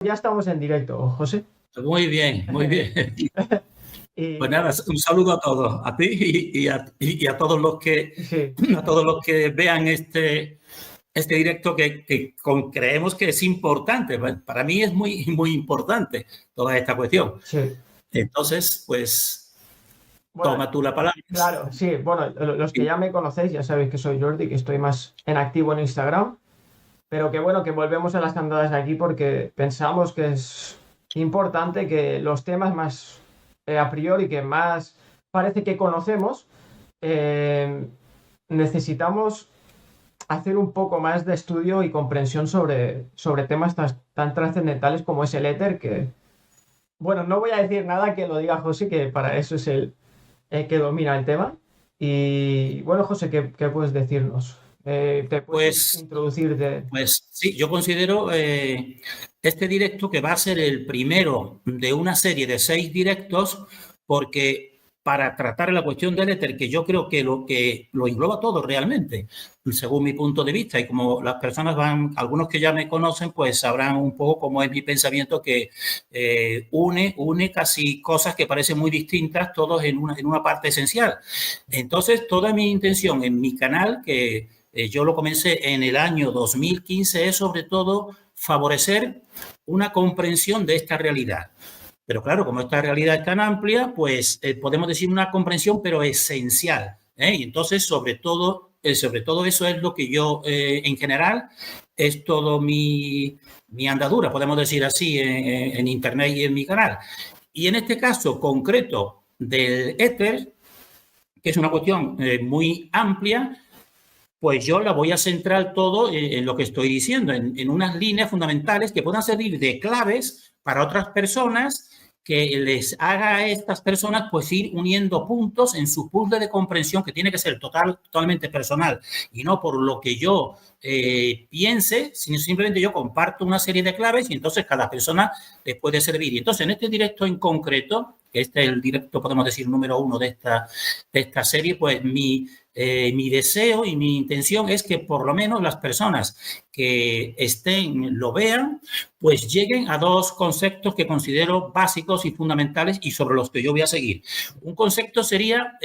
Ya estamos en directo, José. Muy bien, muy bien. Pues nada, un saludo a todos, a ti y a todos los que Sí. a todos los que vean este directo que creemos que es importante. Para mí es muy, muy importante toda esta cuestión. Sí. Entonces, pues, Bueno, toma tú la palabra. claro, sí. Bueno, los que ya me conocéis ya sabéis que soy Jordi, que estoy más en activo en Instagram, pero que bueno, que volvemos a las andadas aquí porque pensamos que es importante que los temas más a priori que más parece que conocemos, eh, necesitamos hacer un poco más de estudio y comprensión sobre temas tan trascendentales como es el éter, que, bueno, no voy a decir nada que lo diga José, que para eso es el que domina el tema. Y bueno, José, ¿qué puedes decirnos? ¿Te puedes Pues, introducir? pues sí, yo considero este directo que va a ser el primero de una serie de 6 directos, porque para tratar la cuestión del éter, que yo creo que lo engloba todo realmente, según mi punto de vista, y como las personas algunos que ya me conocen, pues sabrán un poco cómo es mi pensamiento, que une casi cosas que parecen muy distintas, todos en una parte esencial. Entonces, toda mi intención en mi canal, que yo lo comencé en el año 2015, es sobre todo favorecer una comprensión de esta realidad. Pero claro, como esta realidad es tan amplia, pues podemos decir una comprensión, pero esencial. Y entonces, sobre todo eso es lo que yo, en general, es todo mi andadura, podemos decir así, en Internet y en mi canal. Y en este caso concreto del éter, que es una cuestión muy amplia, pues yo la voy a centrar todo en lo que estoy diciendo, en unas líneas fundamentales que puedan servir de claves para otras personas, que les haga a estas personas pues ir uniendo puntos en su puzzle de comprensión, que tiene que ser totalmente personal y no por lo que yo piense, sino simplemente yo comparto una serie de claves y entonces cada persona les puede servir. Y entonces en este directo en concreto, que este es el directo, podemos decir, número 1 de esta serie, pues mi deseo y mi intención es que por lo menos las personas que lo vean, pues lleguen a 2 conceptos que considero básicos y fundamentales y sobre los que yo voy a seguir. Un concepto sería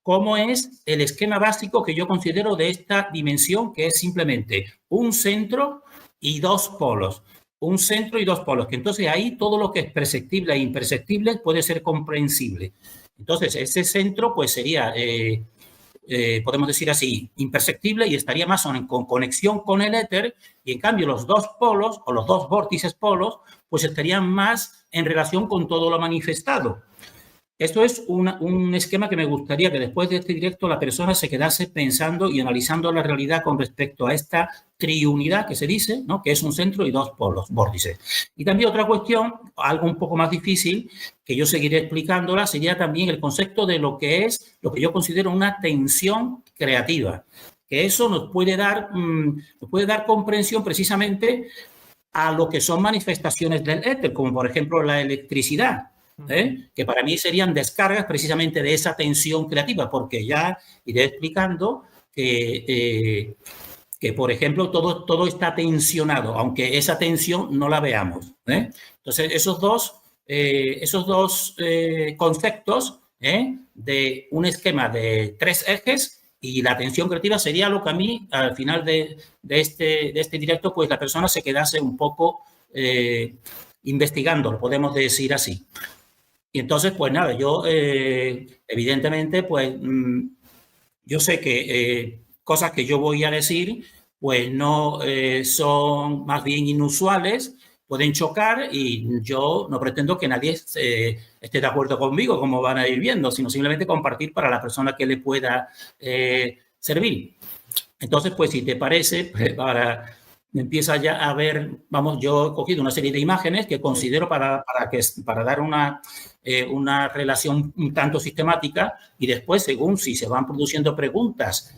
cómo es el esquema básico que yo considero de esta dimensión, que es simplemente un centro y 2 polos. Un centro y 2 polos, que entonces ahí todo lo que es perceptible e imperceptible puede ser comprensible. Entonces, ese centro pues sería podemos decir así, imperceptible, y estaría más con conexión con el éter, y en cambio los 2 polos o los 2 vórtices polos pues estarían más en relación con todo lo manifestado. Esto es un esquema que me gustaría que después de este directo la persona se quedase pensando y analizando la realidad con respecto a esta triunidad que se dice, ¿no? Que es un centro y 2 polos, vórtices. Y también otra cuestión, algo un poco más difícil, que yo seguiré explicándola, sería también el concepto de lo que es, lo que yo considero una tensión creativa. Que eso nos puede dar comprensión precisamente a lo que son manifestaciones del éter, como por ejemplo la electricidad. Que para mí serían descargas precisamente de esa tensión creativa, porque ya iré explicando que por ejemplo, todo está tensionado, aunque esa tensión no la veamos. Entonces, esos dos conceptos de un esquema de 3 ejes, y la tensión creativa sería lo que a mí, al final de este directo, pues la persona se quedase un poco investigando, lo podemos decir así. Y entonces, pues nada, yo evidentemente, pues yo sé que cosas que yo voy a decir, pues no son más bien inusuales, pueden chocar, y yo no pretendo que nadie esté de acuerdo conmigo, como van a ir viendo, sino simplemente compartir para la persona que le pueda servir. Entonces, pues si te parece, pues, empieza ya a ver, vamos, yo he cogido una serie de imágenes que considero para dar una relación un tanto sistemática, y después, según si se van produciendo preguntas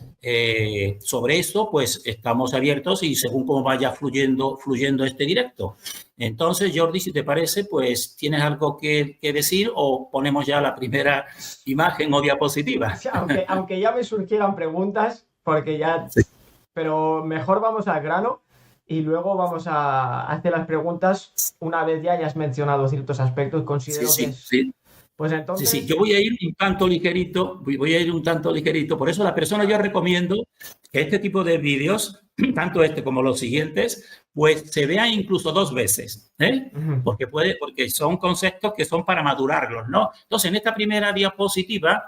sobre esto, pues estamos abiertos, y según cómo vaya fluyendo este directo. Entonces, Jordi, si te parece, pues ¿tienes algo que decir, o ponemos ya la primera imagen o diapositiva? Sí, aunque ya me surgieran preguntas, porque ya... Sí. Pero mejor vamos al grano. y luego vamos a hacer las preguntas una vez ya hayas mencionado ciertos aspectos. Considero que Sí, es... sí. Pues Sí, sí, entonces... yo voy a ir un tanto ligerito, voy a ir un tanto ligerito. Por eso la persona yo recomiendo que este tipo de vídeos, tanto este como los siguientes, pues se vean incluso 2 veces, ¿eh? Ujú. Porque son conceptos que son para madurarlos, ¿no? Entonces, en esta primera diapositiva,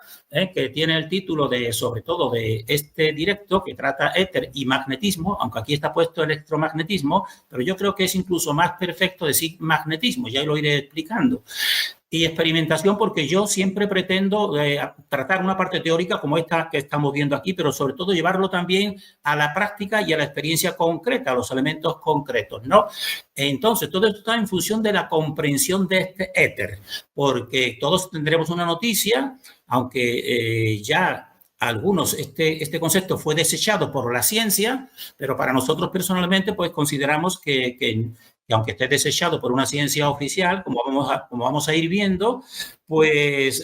que tiene el título de, sobre todo, de este directo que trata éter y magnetismo, aunque aquí está puesto electromagnetismo, pero yo creo que es incluso más perfecto decir magnetismo, ya lo iré explicando. Y experimentación porque yo siempre pretendo tratar una parte teórica como esta que estamos viendo aquí, pero sobre todo llevarlo también a la práctica y a la experiencia concreta, a los elementos concretos, ¿no? Entonces, todo esto está en función de la comprensión de este éter, porque todos tendremos una noticia, aunque ya algunos, este concepto fue desechado por la ciencia, pero para nosotros personalmente, pues consideramos que aunque esté desechado por una ciencia oficial, como vamos a ir viendo, pues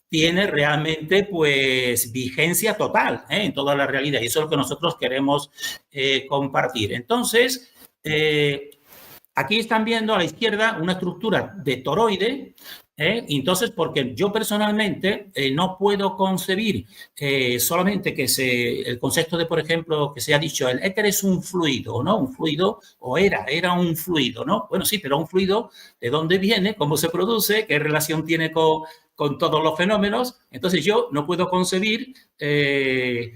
tiene realmente pues vigencia total en toda la realidad. Y eso es lo que nosotros queremos compartir. Entonces, aquí están viendo a la izquierda una estructura de toroide. Entonces, porque yo personalmente no puedo concebir solamente que el concepto de, por ejemplo, que se ha dicho, el éter es un fluido, ¿no? Un fluido, o era un fluido, ¿no? Bueno, sí, pero un fluido, ¿de dónde viene? ¿Cómo se produce? ¿Qué relación tiene con todos los fenómenos? Entonces, yo no puedo concebir el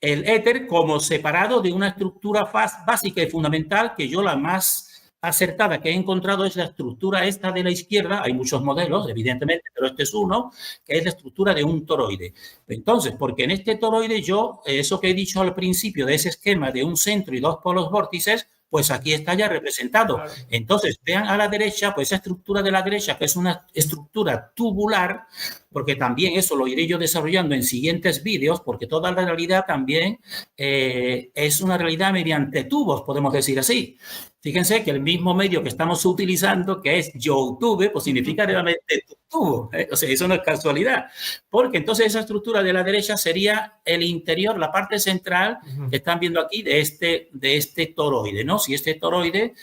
éter como separado de una estructura básica y fundamental que yo la más acertada que he encontrado es la estructura esta de la izquierda. Hay muchos modelos, evidentemente, pero este es uno, que es la estructura de un toroide. Entonces, porque en este toroide yo, eso que he dicho al principio de ese esquema de un centro y 2 polos vórtices, pues aquí está ya representado. Claro. Entonces, vean a la derecha, pues esa estructura de la derecha, que es una estructura tubular, porque también eso lo iré yo desarrollando en siguientes vídeos, porque toda la realidad también es una realidad mediante tubos, podemos decir así. Fíjense que el mismo medio que estamos utilizando, que es YouTube, pues significa realmente tubo. O sea, eso no es casualidad. Porque entonces esa estructura de la derecha sería el interior, la parte central que están viendo aquí de este toroide, ¿no? Si este toroide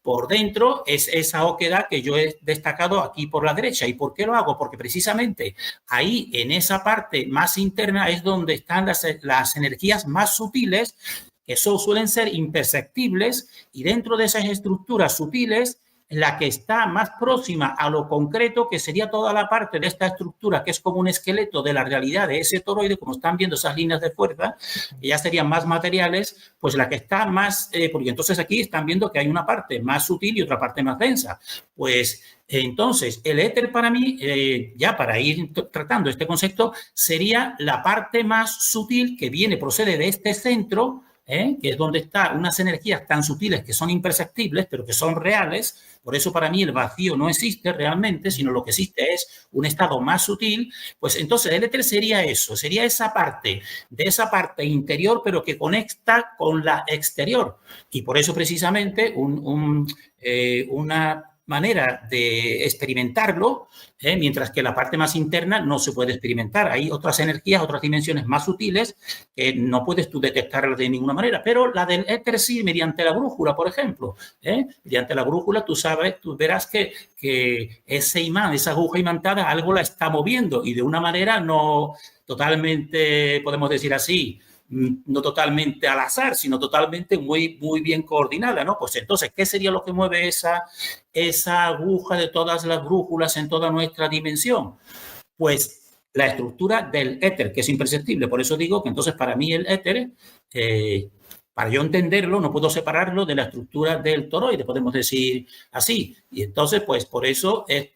por dentro es esa oquedad que yo he destacado aquí por la derecha. ¿Y por qué lo hago? Porque precisamente ahí, en esa parte más interna, es donde están las energías más sutiles, que suelen ser imperceptibles, y dentro de esas estructuras sutiles, la que está más próxima a lo concreto, que sería toda la parte de esta estructura, que es como un esqueleto de la realidad de ese toroide, como están viendo esas líneas de fuerza, que ya serían más materiales, pues la que está más, porque entonces aquí están viendo que hay una parte más sutil y otra parte más densa. Pues entonces, el éter para mí, ya para ir tratando este concepto, sería la parte más sutil que procede de este centro, que es donde están unas energías tan sutiles que son imperceptibles, pero que son reales. Por eso para mí el vacío no existe realmente, sino lo que existe es un estado más sutil. Pues entonces el éter sería eso, sería esa parte interior, pero que conecta con la exterior. Y por eso precisamente una manera de experimentarlo, mientras que la parte más interna no se puede experimentar. Hay otras energías, otras dimensiones más sutiles que no puedes tú detectarlas de ninguna manera, pero la del éter sí, mediante la brújula, por ejemplo. Mediante la brújula tú verás que ese imán, esa aguja imantada, algo la está moviendo, y de una manera no totalmente, podemos decir así, no totalmente al azar, sino totalmente muy, muy bien coordinada, ¿no? Pues entonces, ¿qué sería lo que mueve esa aguja de todas las brújulas en toda nuestra dimensión? Pues la estructura del éter, que es imperceptible. Por eso digo que entonces para mí el éter, para yo entenderlo, no puedo separarlo de la estructura del toroide, podemos decir así. Y entonces, pues por eso es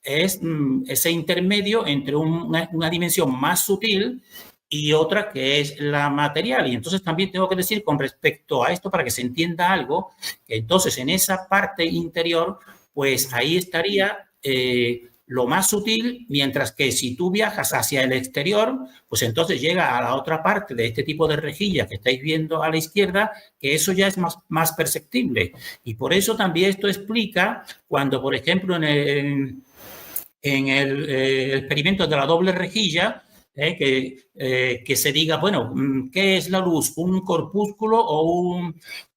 ese intermedio entre una dimensión más sutil y otra que es la material. Y entonces también tengo que decir con respecto a esto, para que se entienda algo, que entonces en esa parte interior, pues ahí estaría lo más sutil, mientras que si tú viajas hacia el exterior, pues entonces llega a la otra parte de este tipo de rejilla que estáis viendo a la izquierda, que eso ya es más perceptible. Y por eso también esto explica cuando, por ejemplo, en el experimento de la doble rejilla, que se diga, bueno, ¿qué es la luz? ¿Un corpúsculo o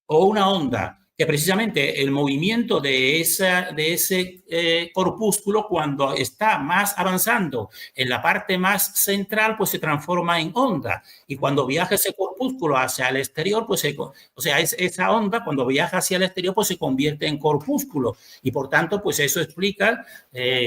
una onda? Que precisamente el movimiento de ese corpúsculo, cuando está más avanzando en la parte más central, pues se transforma en onda. Y cuando viaja ese corpúsculo hacia el exterior, pues esa onda, cuando viaja hacia el exterior, pues se convierte en corpúsculo. Y por tanto, pues eso explica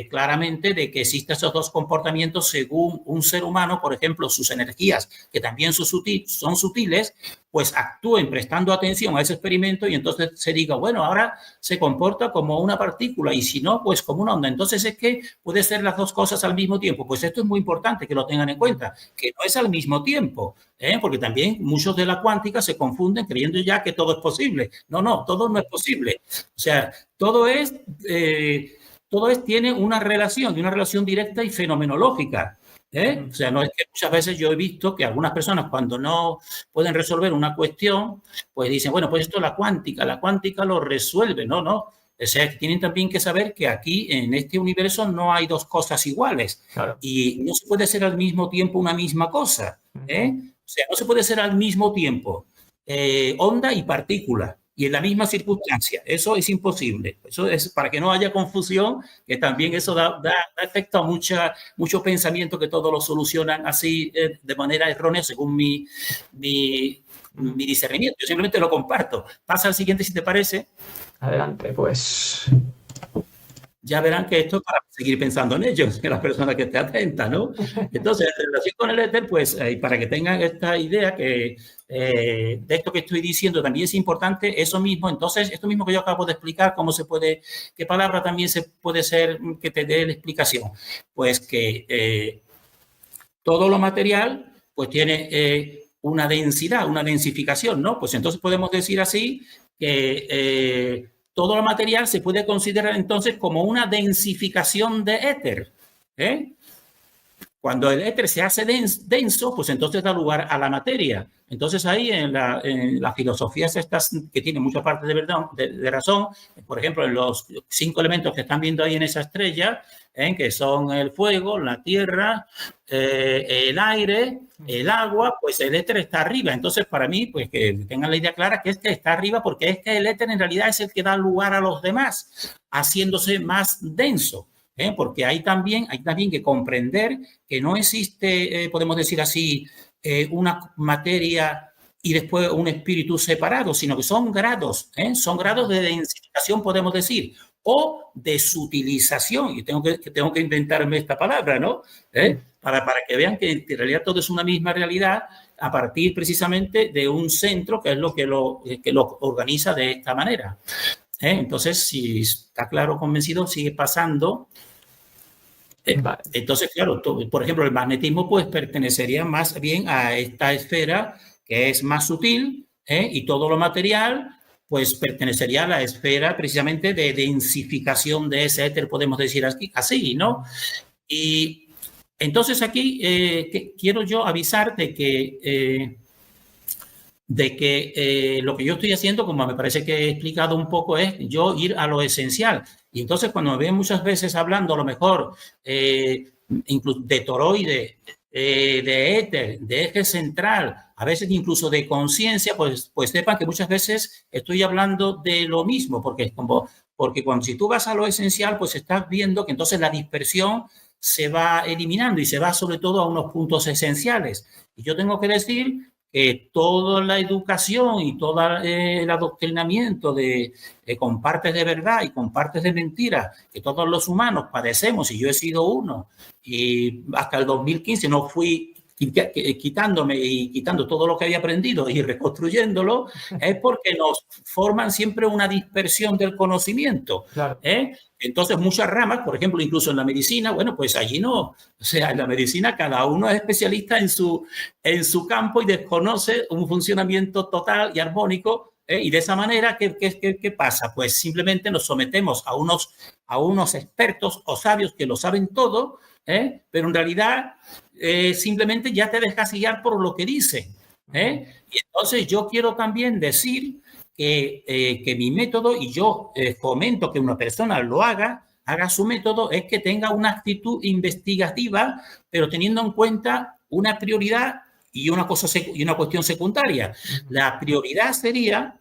claramente de que existen esos dos comportamientos según un ser humano, por ejemplo, sus energías, que también son sutiles, pues actúen prestando atención a ese experimento y entonces se diga, bueno, ahora se comporta como una partícula y si no, pues como una onda. Entonces es que puede ser las dos cosas al mismo tiempo. Pues esto es muy importante que lo tengan en cuenta, que no es al mismo tiempo, porque también muchos de la cuántica se confunden creyendo ya que todo es posible. No, todo no es posible. O sea, tiene una relación directa y fenomenológica. O sea, no es que muchas veces yo he visto que algunas personas cuando no pueden resolver una cuestión, pues dicen, bueno, pues esto la cuántica lo resuelve. No. O sea, tienen también que saber que aquí en este universo no hay dos cosas iguales. Claro. Y no se puede ser al mismo tiempo una misma cosa. O sea, no se puede ser al mismo tiempo onda y partícula. Y en la misma circunstancia, eso es imposible. Eso es para que no haya confusión, que también eso da efecto a mucho pensamiento que todo lo solucionan así de manera errónea según mi discernimiento. Yo simplemente lo comparto. Pasa al siguiente si te parece. Adelante, pues. Ya verán que esto es para seguir pensando en ellos, que la persona que esté atenta, ¿no? Entonces, en relación con el éter, pues, para que tengan esta idea que de esto que estoy diciendo también es importante, eso mismo, entonces, esto mismo que yo acabo de explicar, qué palabra también se puede ser que te dé la explicación. Pues que todo lo material, pues tiene una densidad, una densificación, ¿no? Pues entonces podemos decir así que todo lo material se puede considerar entonces como una densificación de éter. Cuando el éter se hace denso, pues entonces da lugar a la materia. Entonces ahí en las filosofías estas que tienen mucha parte de verdad, de razón, por ejemplo, en los 5 elementos que están viendo ahí en esa estrella, que son el fuego, la tierra, el aire, el agua, pues el éter está arriba. Entonces, para mí, pues que tengan la idea clara que está arriba porque es que el éter en realidad es el que da lugar a los demás, haciéndose más denso. Porque hay también que comprender que no existe, podemos decir así, una materia y después un espíritu separado, sino que son grados de densificación, podemos decir, o de sutilización. Y tengo que inventarme esta palabra, ¿no? Para que vean que en realidad todo es una misma realidad a partir precisamente de un centro que es lo que lo organiza de esta manera. Entonces, si está claro, convencido, sigue pasando. Vale. Entonces, claro, por ejemplo, el magnetismo pues pertenecería más bien a esta esfera que es más sutil, y todo lo material pues pertenecería a la esfera precisamente de densificación de ese éter, podemos decir así, ¿no? Y entonces aquí quiero yo avisar de que lo que yo estoy haciendo, como me parece que he explicado un poco, es yo ir a lo esencial. Y entonces cuando me ven muchas veces hablando a lo mejor incluso de toroide, de éter, de eje central, a veces incluso de conciencia, pues sepan que muchas veces estoy hablando de lo mismo, porque si tú vas a lo esencial, pues estás viendo que entonces la dispersión se va eliminando y se va sobre todo a unos puntos esenciales. Y yo tengo que decir que toda la educación y todo el adoctrinamiento con partes de verdad y con partes de mentira que todos los humanos padecemos, y yo he sido uno, y hasta el 2015 no fui quitándome y quitando todo lo que había aprendido y reconstruyéndolo, es porque nos forman siempre una dispersión del conocimiento. Claro. Entonces, muchas ramas, por ejemplo, incluso en la medicina, bueno, pues allí no. O sea, en la medicina cada uno es especialista en su campo y desconoce un funcionamiento total y armónico. Y de esa manera, ¿qué pasa? Pues simplemente nos sometemos a unos expertos o sabios que lo saben todo, pero en realidad simplemente ya te dejas guiar por lo que dicen. Y entonces yo quiero también decir que mi método, y yo fomento que una persona lo haga su método, es que tenga una actitud investigativa, pero teniendo en cuenta una prioridad y una cuestión secundaria. La prioridad sería,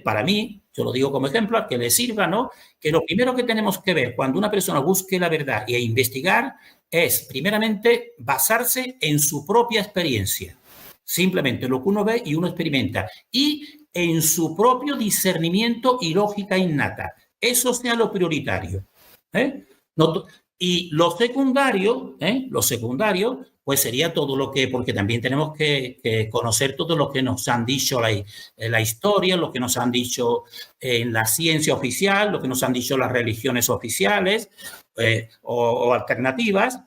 para mí, yo lo digo como ejemplo, a que le sirva, ¿no? Que lo primero que tenemos que ver cuando una persona busque la verdad e investigar es, primeramente, basarse en su propia experiencia. Simplemente lo que uno ve y uno experimenta. Y en su propio discernimiento y lógica innata. Eso sea lo prioritario. No, y lo secundario, pues sería todo lo que, porque también tenemos que conocer todo lo que nos han dicho la historia, lo que nos han dicho en la ciencia oficial, lo que nos han dicho las religiones oficiales o alternativas,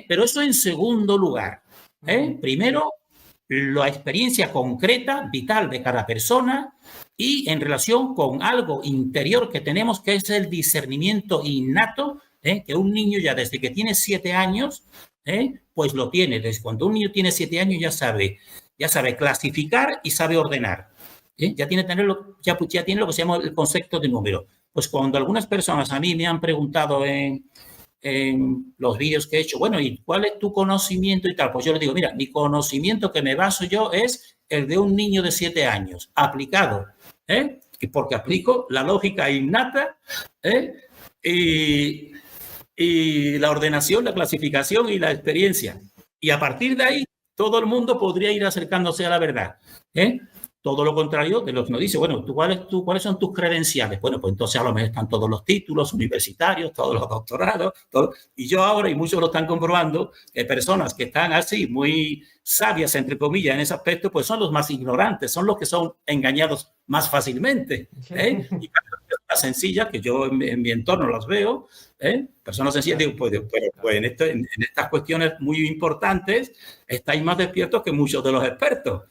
pero eso en segundo lugar. Primero, la experiencia concreta, vital de cada persona y en relación con algo interior que tenemos, que es el discernimiento innato, que un niño ya desde que tiene 7 años, pues lo tiene. Desde cuando un niño tiene 7 años ya sabe clasificar y sabe ordenar. Ya tiene lo que se llama el concepto de número. Pues cuando algunas personas a mí me han preguntado en los vídeos que he hecho, bueno, ¿y cuál es tu conocimiento y tal? Pues yo les digo, mira, mi conocimiento que me baso yo es el de un niño de 7 años, aplicado, porque aplico la lógica innata, y la ordenación, la clasificación y la experiencia. Y a partir de ahí, todo el mundo podría ir acercándose a la verdad. Todo lo contrario de lo que nos dice, bueno, ¿cuáles son tus credenciales? Bueno, pues entonces a lo mejor están todos los títulos universitarios, todos los doctorados, y yo ahora, y muchos lo están comprobando, que personas que están así, muy sabias, entre comillas, en ese aspecto, pues son los más ignorantes, son los que son engañados más fácilmente. Y personas sencillas, que yo en mi entorno las veo, personas sencillas, digo, pues en estas cuestiones muy importantes, estáis más despiertos que muchos de los expertos,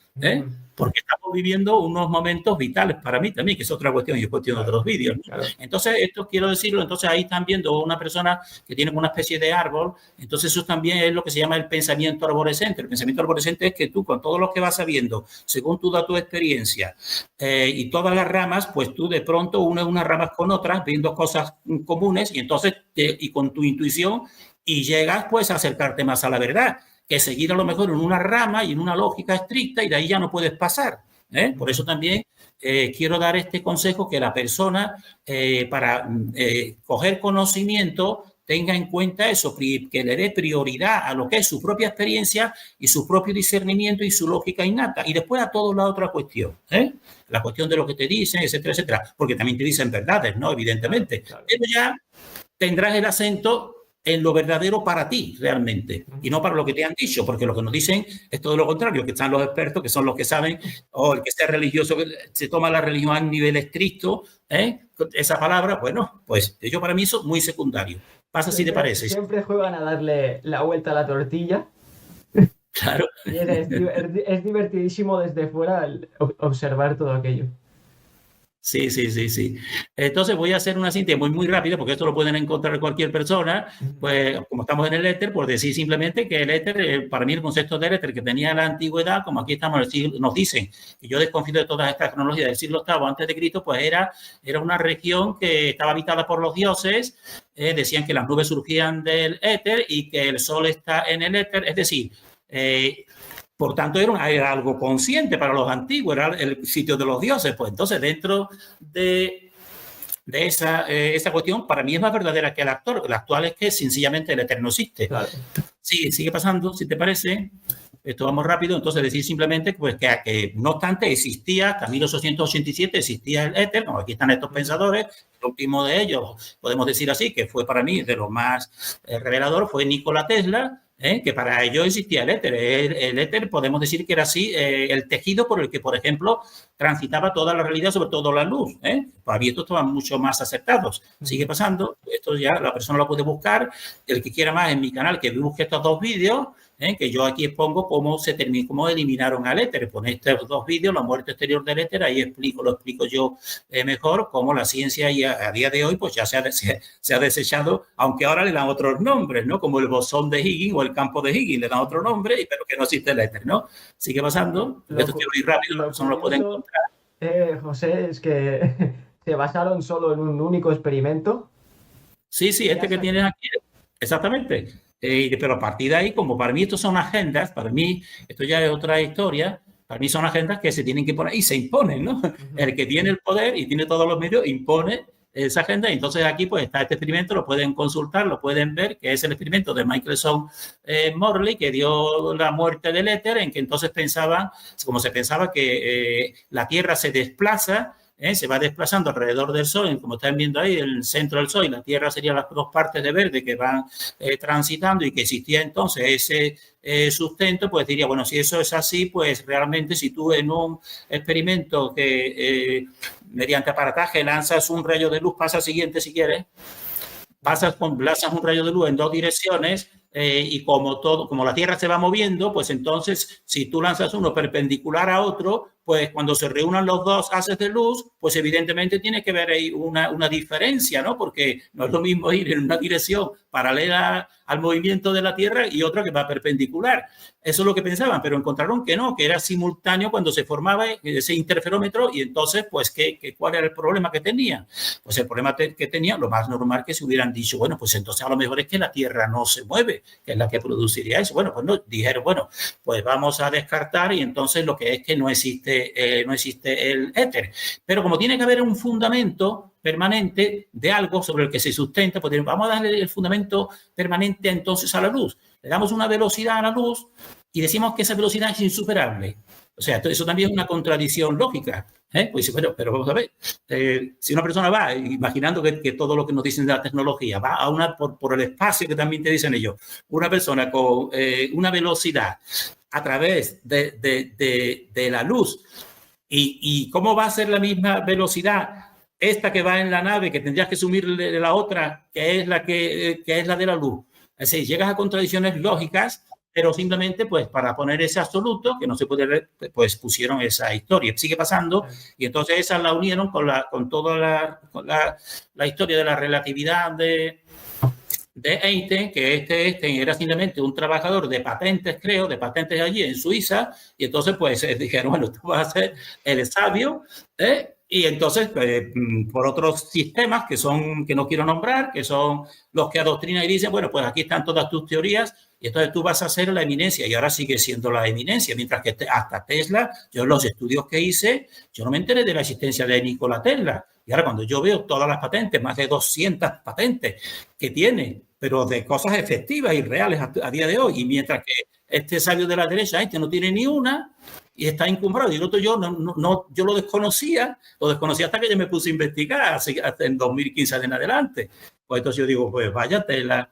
porque estamos viviendo unos momentos vitales para mí también, que es otra cuestión, y es cuestión de otros vídeos, ¿no? Claro. Entonces, esto quiero decirlo, entonces ahí están viendo una persona que tiene una especie de árbol, entonces eso también es lo que se llama el pensamiento arborescente. El pensamiento arborescente es que tú, con todo lo que vas sabiendo, según tu experiencia y todas las ramas, pues tú de pronto unes unas ramas con otras, viendo cosas comunes, y entonces, y con tu intuición, y llegas pues a acercarte más a la verdad, que seguir a lo mejor en una rama y en una lógica estricta, y de ahí ya no puedes pasar. Por eso también quiero dar este consejo, que la persona para coger conocimiento tenga en cuenta eso, que le dé prioridad a lo que es su propia experiencia y su propio discernimiento y su lógica innata, y después a toda la otra cuestión, la cuestión de lo que te dicen, etcétera, etcétera, porque también te dicen verdades, ¿no? Evidentemente, claro. Pero ya tendrás el acento en lo verdadero para ti, realmente, y no para lo que te han dicho, porque lo que nos dicen es todo lo contrario, que están los expertos, que son los que saben, o el que sea religioso, que se toma la religión a un nivel estricto, esa palabra, bueno, pues yo para mí eso es muy secundario. Pasa si te parece. Siempre juegan a darle la vuelta a la tortilla. Claro. Y es divertidísimo desde fuera observar todo aquello. Sí. Entonces voy a hacer una síntesis muy rápida, porque esto lo pueden encontrar cualquier persona. Pues como estamos en el éter, por decir simplemente que el éter, para mí el concepto del éter que tenía en la antigüedad, como aquí estamos, nos dicen, y yo desconfío de todas estas tecnologías del siglo VIII antes de Cristo, pues era una región que estaba habitada por los dioses. Decían que las nubes surgían del éter y que el sol está en el éter, es decir, por tanto, era algo consciente para los antiguos, era el sitio de los dioses. Pues entonces, dentro de esa cuestión, para mí es más verdadera que el actual. El actual es que sencillamente el éter no existe. Claro. Sí, sigue pasando, si te parece. Esto vamos rápido. Entonces, decir simplemente pues, que no obstante existía, hasta 1887 existía el éter, como aquí están estos pensadores. El último de ellos, podemos decir así, que fue para mí de lo más revelador, fue Nikola Tesla, que para ello existía el éter. El éter, podemos decir que era así, el tejido por el que, por ejemplo, transitaba toda la realidad, sobre todo la luz. Para mí estos estaban mucho más acertados. Sigue pasando, esto ya la persona lo puede buscar. El que quiera más en mi canal, que busque estos 2 vídeos, que yo aquí expongo cómo eliminaron al éter. Pon estos 2 vídeos, la muerte exterior del éter, ahí lo explico yo mejor, cómo la ciencia a día de hoy pues ya se ha desechado, aunque ahora le dan otros nombres, ¿no? Como el bosón de Higgins o el campo de Higgins, le dan otro nombre, pero que no existe el éter, ¿no? Sigue pasando, esto es muy rápido, la persona lo puede encontrar. José, es que se basaron solo en un único experimento. Sí, este que tienes aquí, exactamente. Pero a partir de ahí, como para mí esto son agendas, para mí esto ya es otra historia, para mí son agendas que se tienen que poner y se imponen, ¿no? El que tiene el poder y tiene todos los medios impone esa agenda. Y entonces aquí pues está este experimento, lo pueden consultar, lo pueden ver, que es el experimento de Michelson Morley, que dio la muerte del éter, en que entonces pensaban, como se pensaba que la Tierra se desplaza, se va desplazando alrededor del Sol, como están viendo ahí, el centro del Sol y la Tierra serían las dos partes de verde que van transitando, y que existía entonces ese sustento, pues diría, bueno, si eso es así, pues realmente si tú en un experimento que mediante aparataje lanzas un rayo de luz, pasa al siguiente si quieres, lanzas un rayo de luz en dos direcciones, y como la Tierra se va moviendo, pues entonces si tú lanzas uno perpendicular a otro, pues cuando se reúnan los dos haces de luz, pues evidentemente tiene que haber ahí una diferencia, ¿no? Porque no es lo mismo ir en una dirección paralela al movimiento de la Tierra y otra que va perpendicular. Eso es lo que pensaban, pero encontraron que no, que era simultáneo cuando se formaba ese interferómetro. Y entonces, pues, ¿cuál era el problema que tenían? Pues el problema que tenían, lo más normal, que se hubieran dicho, bueno, pues entonces a lo mejor es que la Tierra no se mueve, que es la que produciría eso. Bueno, pues no, dijeron, bueno, pues vamos a descartar, y entonces lo que es que no existe el éter. Pero como tiene que haber un fundamento permanente de algo sobre el que se sustenta, pues vamos a darle el fundamento permanente entonces a la luz. Le damos una velocidad a la luz y decimos que esa velocidad es insuperable. O sea, eso también es una contradicción lógica. Pues bueno, pero vamos a ver, si una persona va, imaginando que todo lo que nos dicen de la tecnología, va a por el espacio que también te dicen ellos, una persona con una velocidad a través de la luz, y cómo va a ser la misma velocidad esta que va en la nave, que tendrías que sumirle la otra, que es la de la luz. Es decir, llegas a contradicciones lógicas, pero simplemente pues para poner ese absoluto, que no se puede ver, pues pusieron esa historia. Sigue pasando, y entonces esa la unieron con toda la historia de la relatividad de Einstein, que Einstein era simplemente un trabajador de patentes, creo, de patentes allí en Suiza, y entonces pues dijeron, bueno, tú vas a ser el sabio, y entonces, por otros sistemas que no quiero nombrar, que son los que adoctrinan y dicen, bueno, pues aquí están todas tus teorías, y entonces tú vas a ser la eminencia, y ahora sigue siendo la eminencia, mientras que hasta Tesla, yo en los estudios que hice, yo no me enteré de la existencia de Nikola Tesla. Y ahora cuando yo veo todas las patentes, más de 200 patentes que tiene, pero de cosas efectivas y reales a día de hoy, y mientras que este sabio de la derecha, este no tiene ni una, y está encumbrado. Y el otro yo lo desconocía hasta que yo me puse a investigar hasta en 2015 en adelante. Pues entonces yo digo, pues vaya tela,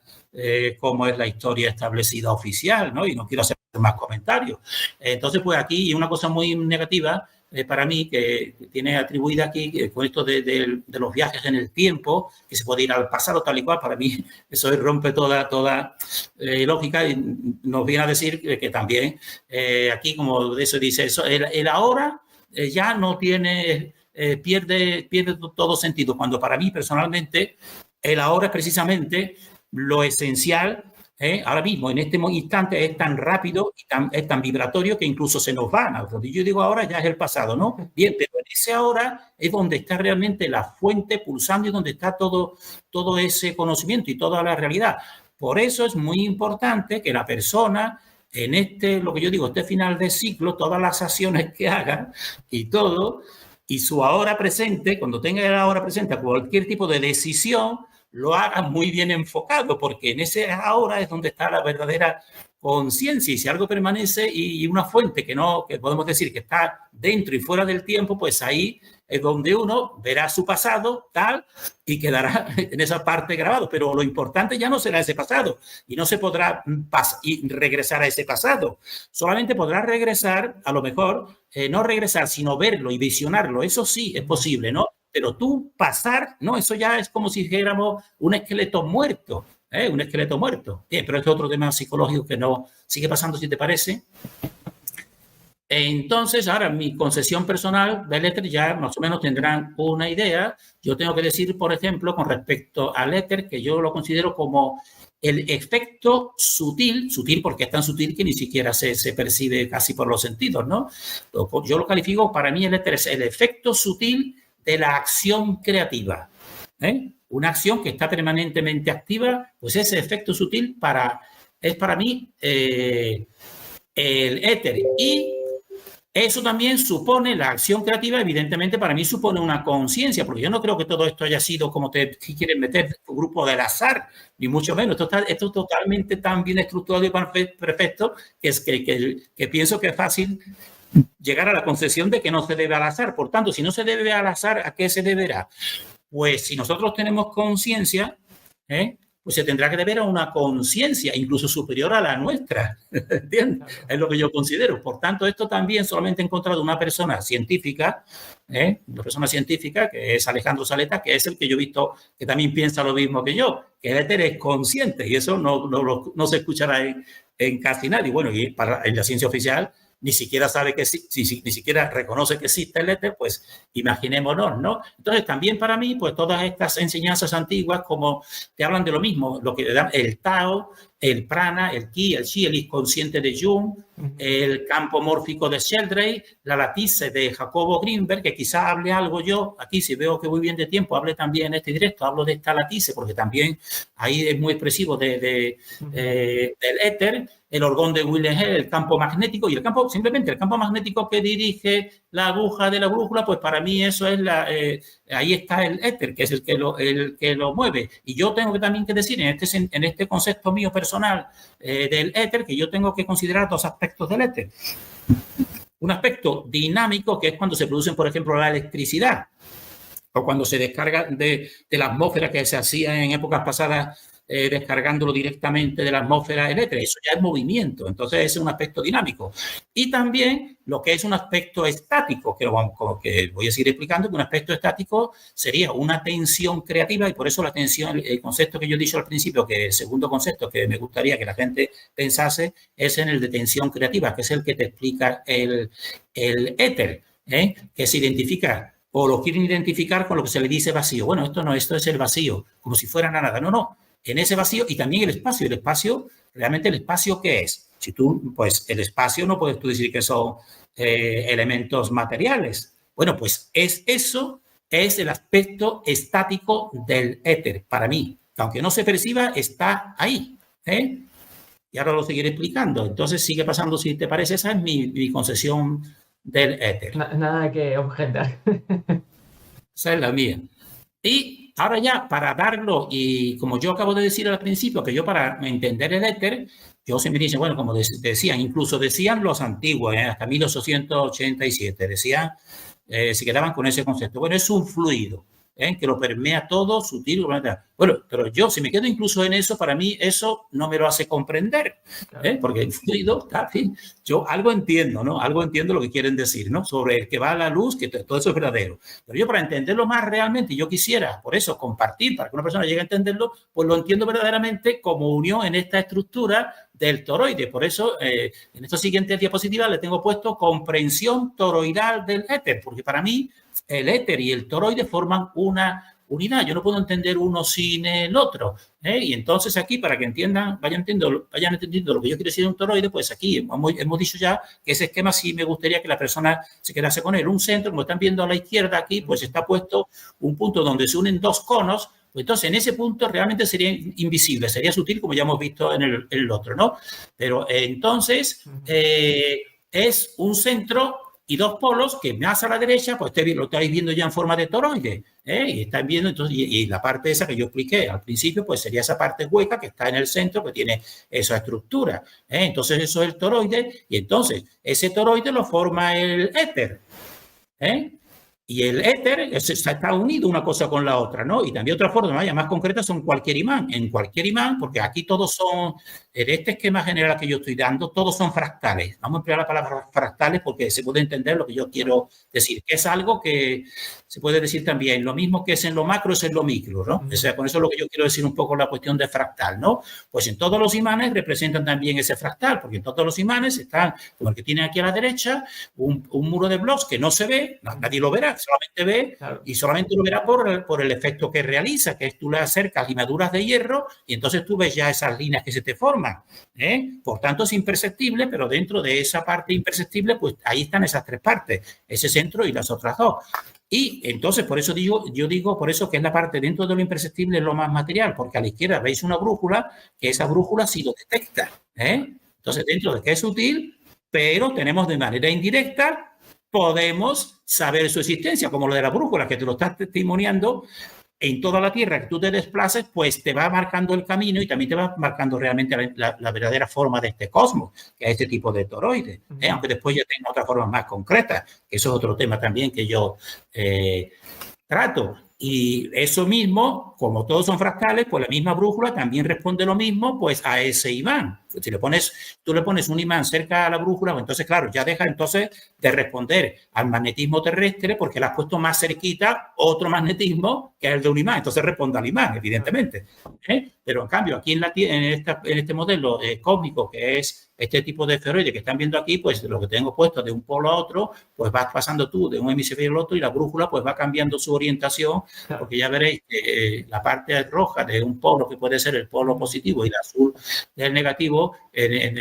cómo es la historia establecida oficial, ¿no? Y no quiero hacer más comentarios. Entonces, pues aquí una cosa muy negativa para mí, que tiene atribuida aquí con esto de los viajes en el tiempo, que se puede ir al pasado tal y cual. Para mí eso rompe toda lógica, y nos viene a decir que también aquí, como de eso dice, eso, el ahora ya no tiene, pierde todo sentido, cuando para mí personalmente el ahora es precisamente lo esencial. Ahora mismo, en este instante, es tan rápido y es tan vibratorio que incluso se nos van. Cuando yo digo ahora, ya es el pasado, ¿no? Bien, pero en ese ahora es donde está realmente la fuente pulsando, y donde está todo ese conocimiento y toda la realidad. Por eso es muy importante que la persona, en lo que yo digo, este final de ciclo, todas las acciones que haga y todo, y su ahora presente, cuando tenga el ahora presente, cualquier tipo de decisión, lo haga muy bien enfocado, porque en ese ahora es donde está la verdadera conciencia. Y si algo permanece y una fuente que podemos decir que está dentro y fuera del tiempo, pues ahí es donde uno verá su pasado tal y quedará en esa parte grabado. Pero lo importante ya no será ese pasado, y no se podrá regresar a ese pasado. Solamente podrá regresar, a lo mejor, no regresar, sino verlo y visionarlo. Eso sí es posible, ¿no? Pero tú pasar, no, eso ya es como si dijéramos un esqueleto muerto, un esqueleto muerto. Bien, pero es otro tema psicológico que no sigue pasando, si te parece. Entonces, ahora mi concesión personal del éter ya más o menos tendrán una idea. Yo tengo que decir, por ejemplo, con respecto al éter, que yo lo considero como el efecto sutil porque es tan sutil que ni siquiera se percibe casi por los sentidos, ¿no? Yo lo califico, para mí el éter es el efecto sutil de la acción creativa. Una acción que está permanentemente activa, pues ese efecto sutil para es para mí el éter. Y eso también supone, la acción creativa, evidentemente, para mí supone una conciencia, porque yo no creo que todo esto haya sido como si quieres meter un grupo del azar, ni mucho menos. Esto es totalmente tan bien estructurado y perfecto que pienso que es fácil llegar a la concepción de que no se debe al azar. Por tanto, si no se debe al azar, ¿a qué se deberá? Pues si nosotros tenemos conciencia, pues se tendrá que deber a una conciencia incluso superior a la nuestra, ¿entiendes? Es lo que yo considero. Por tanto, esto también solamente he encontrado una persona científica, que es Alejandro Saleta, que es el que yo he visto que también piensa lo mismo que yo, que el éter es consciente, y eso no se escuchará en casi nadie. Bueno, y en la ciencia oficial ni siquiera sabe que ni siquiera reconoce que existe el éter, pues imaginémonos, ¿no? Entonces, también para mí, pues todas estas enseñanzas antiguas como te hablan de lo mismo, lo que le dan el Tao, el prana, el ki, el chi, el inconsciente de Jung, el campo mórfico de Sheldrake, la latice de Jacobo Greenberg, que quizá hable algo yo, aquí si veo que voy bien de tiempo, hable también en este directo, hablo de esta latice, porque también ahí es muy expresivo del éter, el orgón de Wilhelm Hell, el campo magnético, y simplemente el campo magnético que dirige la aguja de la brújula, pues para mí eso es ahí está el éter, que es el que lo mueve. Y yo tengo también que decir en este concepto mío personal del éter, que yo tengo que considerar dos aspectos del éter. Un aspecto dinámico, que es cuando se produce, por ejemplo, la electricidad, o cuando se descarga de la atmósfera, que se hacía en épocas pasadas, descargándolo directamente de la atmósfera el éter. Eso ya es movimiento, entonces ese es un aspecto dinámico. Y también lo que es un aspecto estático, que voy a seguir explicando, que un aspecto estático sería una tensión creativa, y por eso la tensión, el concepto que yo he dicho al principio, que el segundo concepto que me gustaría que la gente pensase, es en el de tensión creativa, que es el que te explica el éter, que se identifica o lo quieren identificar con lo que se le dice vacío. Bueno, esto es el vacío, como si fuera nada. No. En ese vacío, y también el espacio, realmente el espacio, ¿qué es? Pues el espacio no puedes tú decir que son elementos materiales. Bueno, pues eso es el aspecto estático del éter, para mí. Aunque no se perciba, está ahí. Y ahora lo seguiré explicando. Entonces sigue pasando, si te parece, esa es mi concepción del éter. Nada que objetar. Esa es la mía. Y ahora ya, para darlo, y como yo acabo de decir al principio, que yo para entender el éter, yo siempre dicen, bueno, como decían, incluso decían los antiguos, hasta 1887, decían, se quedaban con ese concepto. Bueno, es un fluido, que lo permea todo, sutil. Bueno, pero yo, si me quedo incluso en eso, para mí eso no me lo hace comprender, porque el fluido, yo algo entiendo, ¿no? Algo entiendo lo que quieren decir, ¿no? Sobre el que va a la luz, que todo eso es verdadero. Pero yo, para entenderlo más realmente, yo quisiera, por eso, compartir, para que una persona llegue a entenderlo, pues lo entiendo verdaderamente como unión en esta estructura del toroide. Por eso, en estas siguientes diapositivas le tengo puesto comprensión toroidal del éter, porque para mí el éter y el toroide forman una unidad. Yo no puedo entender uno sin el otro. Y entonces aquí, para que entiendan, vayan entendiendo lo que yo quiero decir de un toroide, pues aquí hemos dicho ya que ese esquema sí me gustaría que la persona se quedase con él. Un centro, como están viendo a la izquierda aquí, pues está puesto un punto donde se unen dos conos. Pues entonces, en ese punto realmente sería invisible, sería sutil, como ya hemos visto en el otro, ¿no? Pero entonces es un centro y dos polos que más a la derecha, pues lo estáis viendo ya en forma de toroide, y están viendo, entonces, y la parte esa que yo expliqué al principio, pues sería esa parte hueca que está en el centro, que tiene esa estructura, entonces eso es el toroide, y entonces ese toroide lo forma el éter, y el éter está unido una cosa con la otra, ¿no? Y también otra forma más concreta son cualquier imán. En cualquier imán, porque aquí todos son, en este esquema general que yo estoy dando, todos son fractales. Vamos a emplear la palabra fractales porque se puede entender lo que yo quiero decir, que es algo que se puede decir también, lo mismo que es en lo macro es en lo micro, ¿no? O sea, con eso es lo que yo quiero decir un poco la cuestión de fractal, ¿no? Pues en todos los imanes representan también ese fractal, porque en todos los imanes están, como el que tiene aquí a la derecha, un muro de blogs que no se ve, nadie lo verá, solamente ve, claro, y solamente lo verá por el efecto que realiza, que es tú le acercas limaduras de hierro y entonces tú ves ya esas líneas que se te forman, Por tanto es imperceptible, pero dentro de esa parte imperceptible, pues ahí están esas tres partes, ese centro y las otras dos. Y entonces, por eso yo digo, por eso que es la parte dentro de lo imperceptible es lo más material, porque a la izquierda veis una brújula, que esa brújula sí lo detecta. Entonces, dentro de que es sutil, pero tenemos de manera indirecta, podemos saber su existencia, como lo de la brújula, que te lo estás testimoniando. En toda la Tierra que tú te desplaces, pues te va marcando el camino y también te va marcando realmente la verdadera forma de este cosmos, que es este tipo de toroides, aunque después ya tenga otras formas más concretas, que eso es otro tema también que yo trato. Y eso mismo, como todos son fractales, pues la misma brújula también responde lo mismo pues a ese imán. Si tú le pones un imán cerca a la brújula, pues entonces, claro, ya deja entonces de responder al magnetismo terrestre porque le has puesto más cerquita otro magnetismo que es el de un imán. Entonces responde al imán, evidentemente. Pero en cambio, aquí en este modelo cósmico, que es este tipo de esferoide que están viendo aquí, pues lo que tengo puesto de un polo a otro, pues vas pasando tú de un hemisferio al otro y la brújula pues va cambiando su orientación, porque ya veréis que la parte roja de un polo, que puede ser el polo positivo, y el azul del negativo, en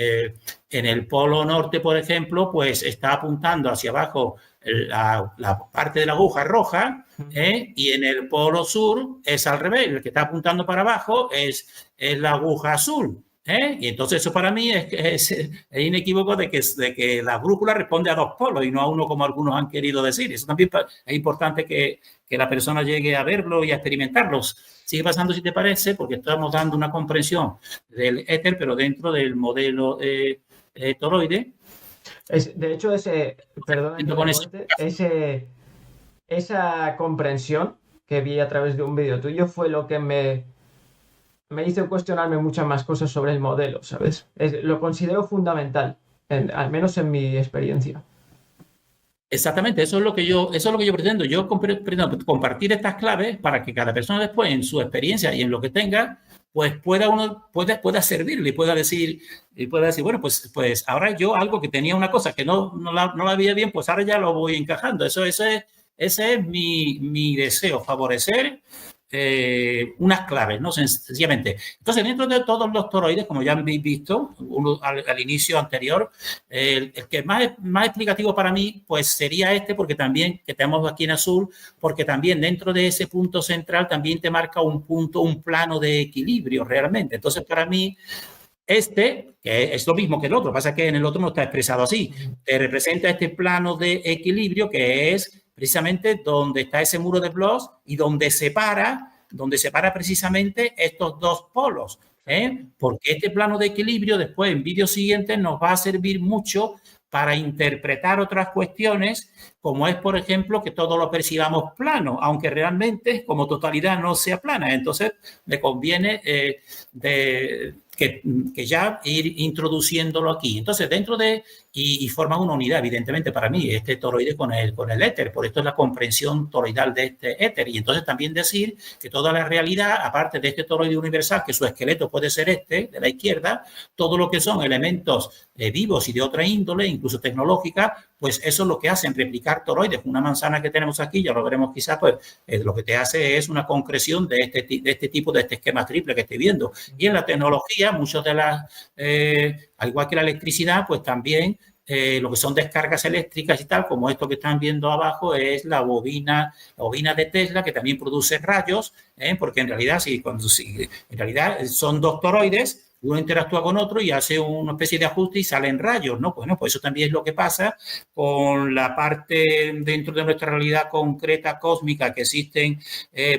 el polo norte, por ejemplo, pues está apuntando hacia abajo la parte de la aguja roja, y en el polo sur es al revés, el que está apuntando para abajo es la aguja azul. Y entonces eso para mí es inequívoco de que la brújula responde a dos polos y no a uno como algunos han querido decir. Eso también es importante que la persona llegue a verlo y a experimentarlos. Sigue pasando, si te parece, porque estamos dando una comprensión del éter, pero dentro del modelo toroide. De hecho, esa comprensión que vi a través de un vídeo tuyo fue lo que me hizo cuestionarme muchas más cosas sobre el modelo, ¿sabes? Lo considero fundamental, al menos en mi experiencia. Exactamente, eso es lo que yo pretendo. Yo pretendo compartir estas claves para que cada persona después, en su experiencia y en lo que tenga, pues pueda servirle y pueda decir, bueno, pues ahora yo algo que tenía una cosa que no la veía bien, pues ahora ya lo voy encajando. Ese es mi deseo, favorecer unas claves, ¿no? Sencillamente. Entonces, dentro de todos los toroides, como ya habéis visto al inicio anterior, el que más explicativo para mí, pues sería este, porque también, que tenemos aquí en azul, porque también dentro de ese punto central también te marca un plano de equilibrio realmente. Entonces, para mí, que es lo mismo que el otro, pasa que en el otro no está expresado así, te representa este plano de equilibrio que es precisamente donde está ese muro de Bloch y donde separa precisamente estos dos polos, porque este plano de equilibrio después en vídeos siguientes nos va a servir mucho para interpretar otras cuestiones, como es, por ejemplo, que todo lo percibamos plano, aunque realmente como totalidad no sea plana. Entonces, me conviene que ya ir introduciéndolo aquí. Entonces, dentro de, y forman una unidad, evidentemente, para mí, este toroide con el éter. Por esto es la comprensión toroidal de este éter. Y entonces también decir que toda la realidad, aparte de este toroide universal, que su esqueleto puede ser de la izquierda, todo lo que son elementos vivos y de otra índole, incluso tecnológica, pues eso es lo que hacen replicar toroides. Una manzana que tenemos aquí, ya lo veremos quizás, pues lo que te hace es una concreción de este tipo, de este esquema triple que estoy viendo. Y en la tecnología, muchos de las, al igual que la electricidad, pues también lo que son descargas eléctricas y tal, como esto que están viendo abajo, es la bobina de Tesla, que también produce rayos, porque en realidad, en realidad son dos toroides, uno interactúa con otro y hace una especie de ajuste y salen rayos, ¿no? Bueno, pues eso también es lo que pasa con la parte dentro de nuestra realidad concreta cósmica que existen,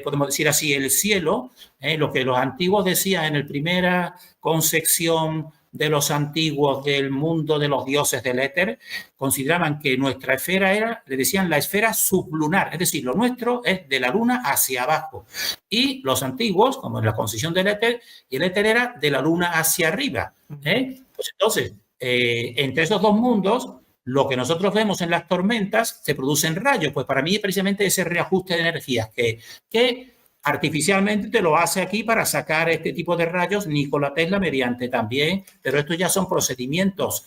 podemos decir así, el cielo, lo que los antiguos decían en la primera concepción de los antiguos del mundo de los dioses del éter, consideraban que nuestra esfera le decían la esfera sublunar, es decir, lo nuestro es de la luna hacia abajo. Y los antiguos, como en la concepción del éter, y el éter era de la luna hacia arriba. Pues entonces, entre esos dos mundos, lo que nosotros vemos en las tormentas se producen rayos. Pues para mí es precisamente ese reajuste de energías que artificialmente te lo hace aquí para sacar este tipo de rayos Nikola Tesla mediante también, pero estos ya son procedimientos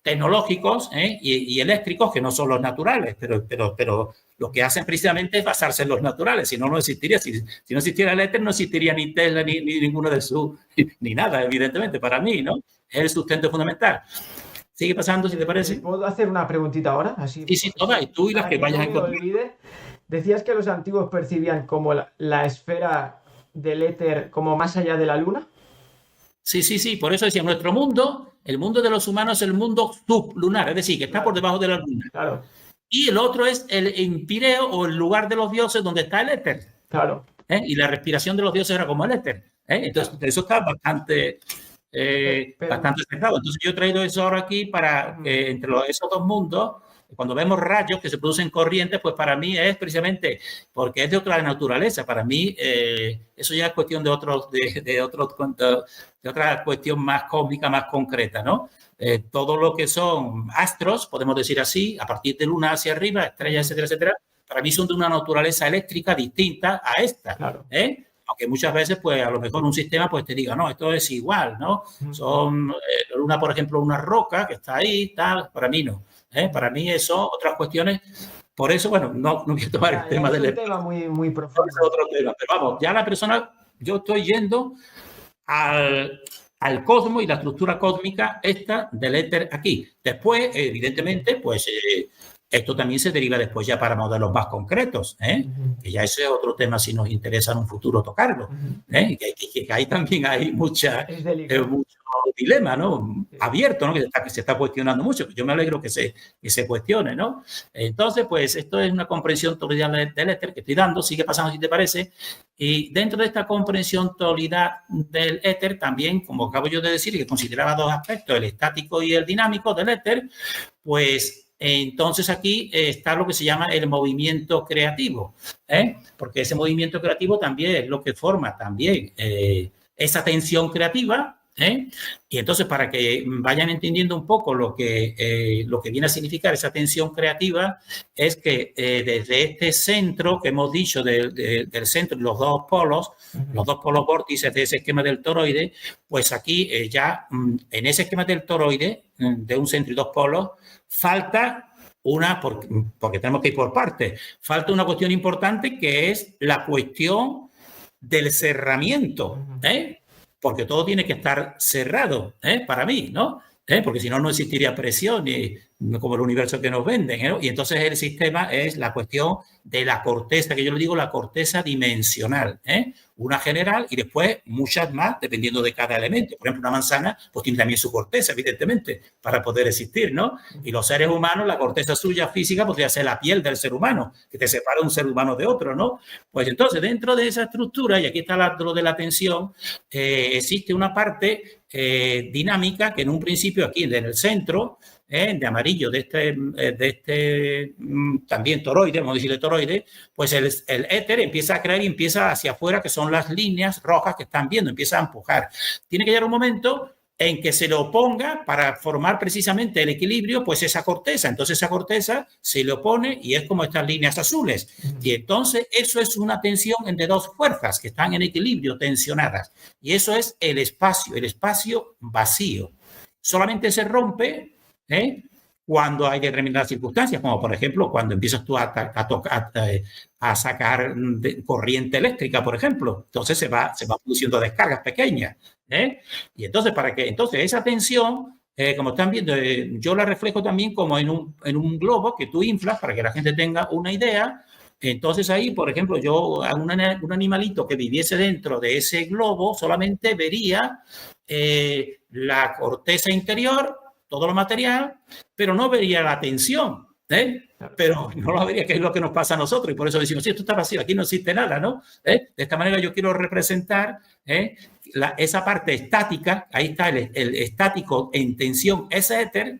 tecnológicos y eléctricos que no son los naturales, pero lo que hacen precisamente es basarse en los naturales, si no, no existiría. Si no existiera el éter, no existiría ni Tesla ni ninguno de sus, ni nada, evidentemente, para mí, ¿no? Es el sustento fundamental. Sigue pasando, si te parece. ¿Puedo hacer una preguntita ahora? Así, Sí, todas, y tú y las que vayas a no me encontrar. olvide. Decías que los antiguos percibían como la esfera del éter como más allá de la luna. Sí, por eso decía, nuestro mundo, el mundo de los humanos es el mundo sublunar, es decir, que está por debajo de la luna. Claro. Y el otro es el empíreo o el lugar de los dioses donde está el éter. Claro. Y la respiración de los dioses era como el éter. Entonces, eso está bastante cerrado. Entonces, yo he traído eso ahora aquí para que entre esos dos mundos, cuando vemos rayos que se producen corrientes, pues para mí es precisamente porque es de otra naturaleza. Para mí, eso ya es cuestión de otra cuestión más cósmica, más concreta, ¿no? Todo lo que son astros, podemos decir así, a partir de luna hacia arriba, estrellas, etcétera, para mí son de una naturaleza eléctrica distinta a esta. Claro. Aunque muchas veces, pues a lo mejor un sistema pues te diga, no, esto es igual, ¿no? Son la luna, por ejemplo, una roca que está ahí, tal, para mí no. Para mí eso, otras cuestiones. Por eso, bueno, no voy a tomar el tema del... Es un tema muy profundo. Es otro tema, pero vamos, ya la persona, yo estoy yendo al cosmos y la estructura cósmica esta del éter aquí. Después, evidentemente, pues esto también se deriva después ya para modelos más concretos, que ya ese es otro tema si nos interesa en un futuro tocarlo. Que ahí también hay mucho dilema, ¿no? Abierto, ¿no? Que se está cuestionando mucho. Yo me alegro que se cuestione, ¿no? Entonces, pues esto es una comprensión toroidal del éter que estoy dando, sigue pasando si te parece. Y dentro de esta comprensión toroidal del éter también, como acabo yo de decir, que consideraba dos aspectos, el estático y el dinámico del éter, pues entonces aquí está lo que se llama el movimiento creativo, porque ese movimiento creativo también es lo que forma también esa tensión creativa, y entonces para que vayan entendiendo un poco lo que viene a significar esa tensión creativa es que desde este centro que hemos dicho del centro y los dos polos vórtices de ese esquema del toroide, pues aquí ya en ese esquema del toroide de un centro y dos polos falta porque tenemos que ir por partes, falta una cuestión importante que es la cuestión del cerramiento, porque todo tiene que estar cerrado, para mí, ¿no? Porque si no, no existiría presión como el universo que nos venden, ¿no? Y entonces el sistema es la cuestión de la corteza, que yo le digo la corteza dimensional, una general y después muchas más dependiendo de cada elemento. Por ejemplo, una manzana pues tiene también su corteza, evidentemente, para poder existir, ¿no? Y los seres humanos, la corteza suya física podría ser la piel del ser humano, que te separa un ser humano de otro, ¿no? Pues entonces, dentro de esa estructura, y aquí está lo de la tensión, existe una parte dinámica que en un principio aquí en el centro, de amarillo de este también toroide, vamos a decirle toroide, pues el éter empieza a crear y empieza hacia afuera, que son las líneas rojas que están viendo, empieza a empujar. Tiene que llegar un momento en que se le oponga para formar precisamente el equilibrio, pues esa corteza. Entonces esa corteza se le opone y es como estas líneas azules. Y entonces eso es una tensión entre dos fuerzas que están en equilibrio, tensionadas. Y eso es el espacio vacío. Solamente se rompe cuando hay determinadas circunstancias, como por ejemplo cuando empiezas tú a sacar corriente eléctrica, por ejemplo. Entonces se va produciendo descargas pequeñas. Y entonces, entonces esa tensión, como están viendo, yo la reflejo también como en un globo que tú inflas para que la gente tenga una idea. Entonces ahí, por ejemplo, yo a un animalito que viviese dentro de ese globo solamente vería la corteza interior, todo lo material, pero no vería la tensión, pero no lo vería, que es lo que nos pasa a nosotros, y por eso decimos, sí, esto está vacío, aquí no existe nada, ¿no? De esta manera yo quiero representar esa parte estática, ahí está el estático en tensión, ese éter,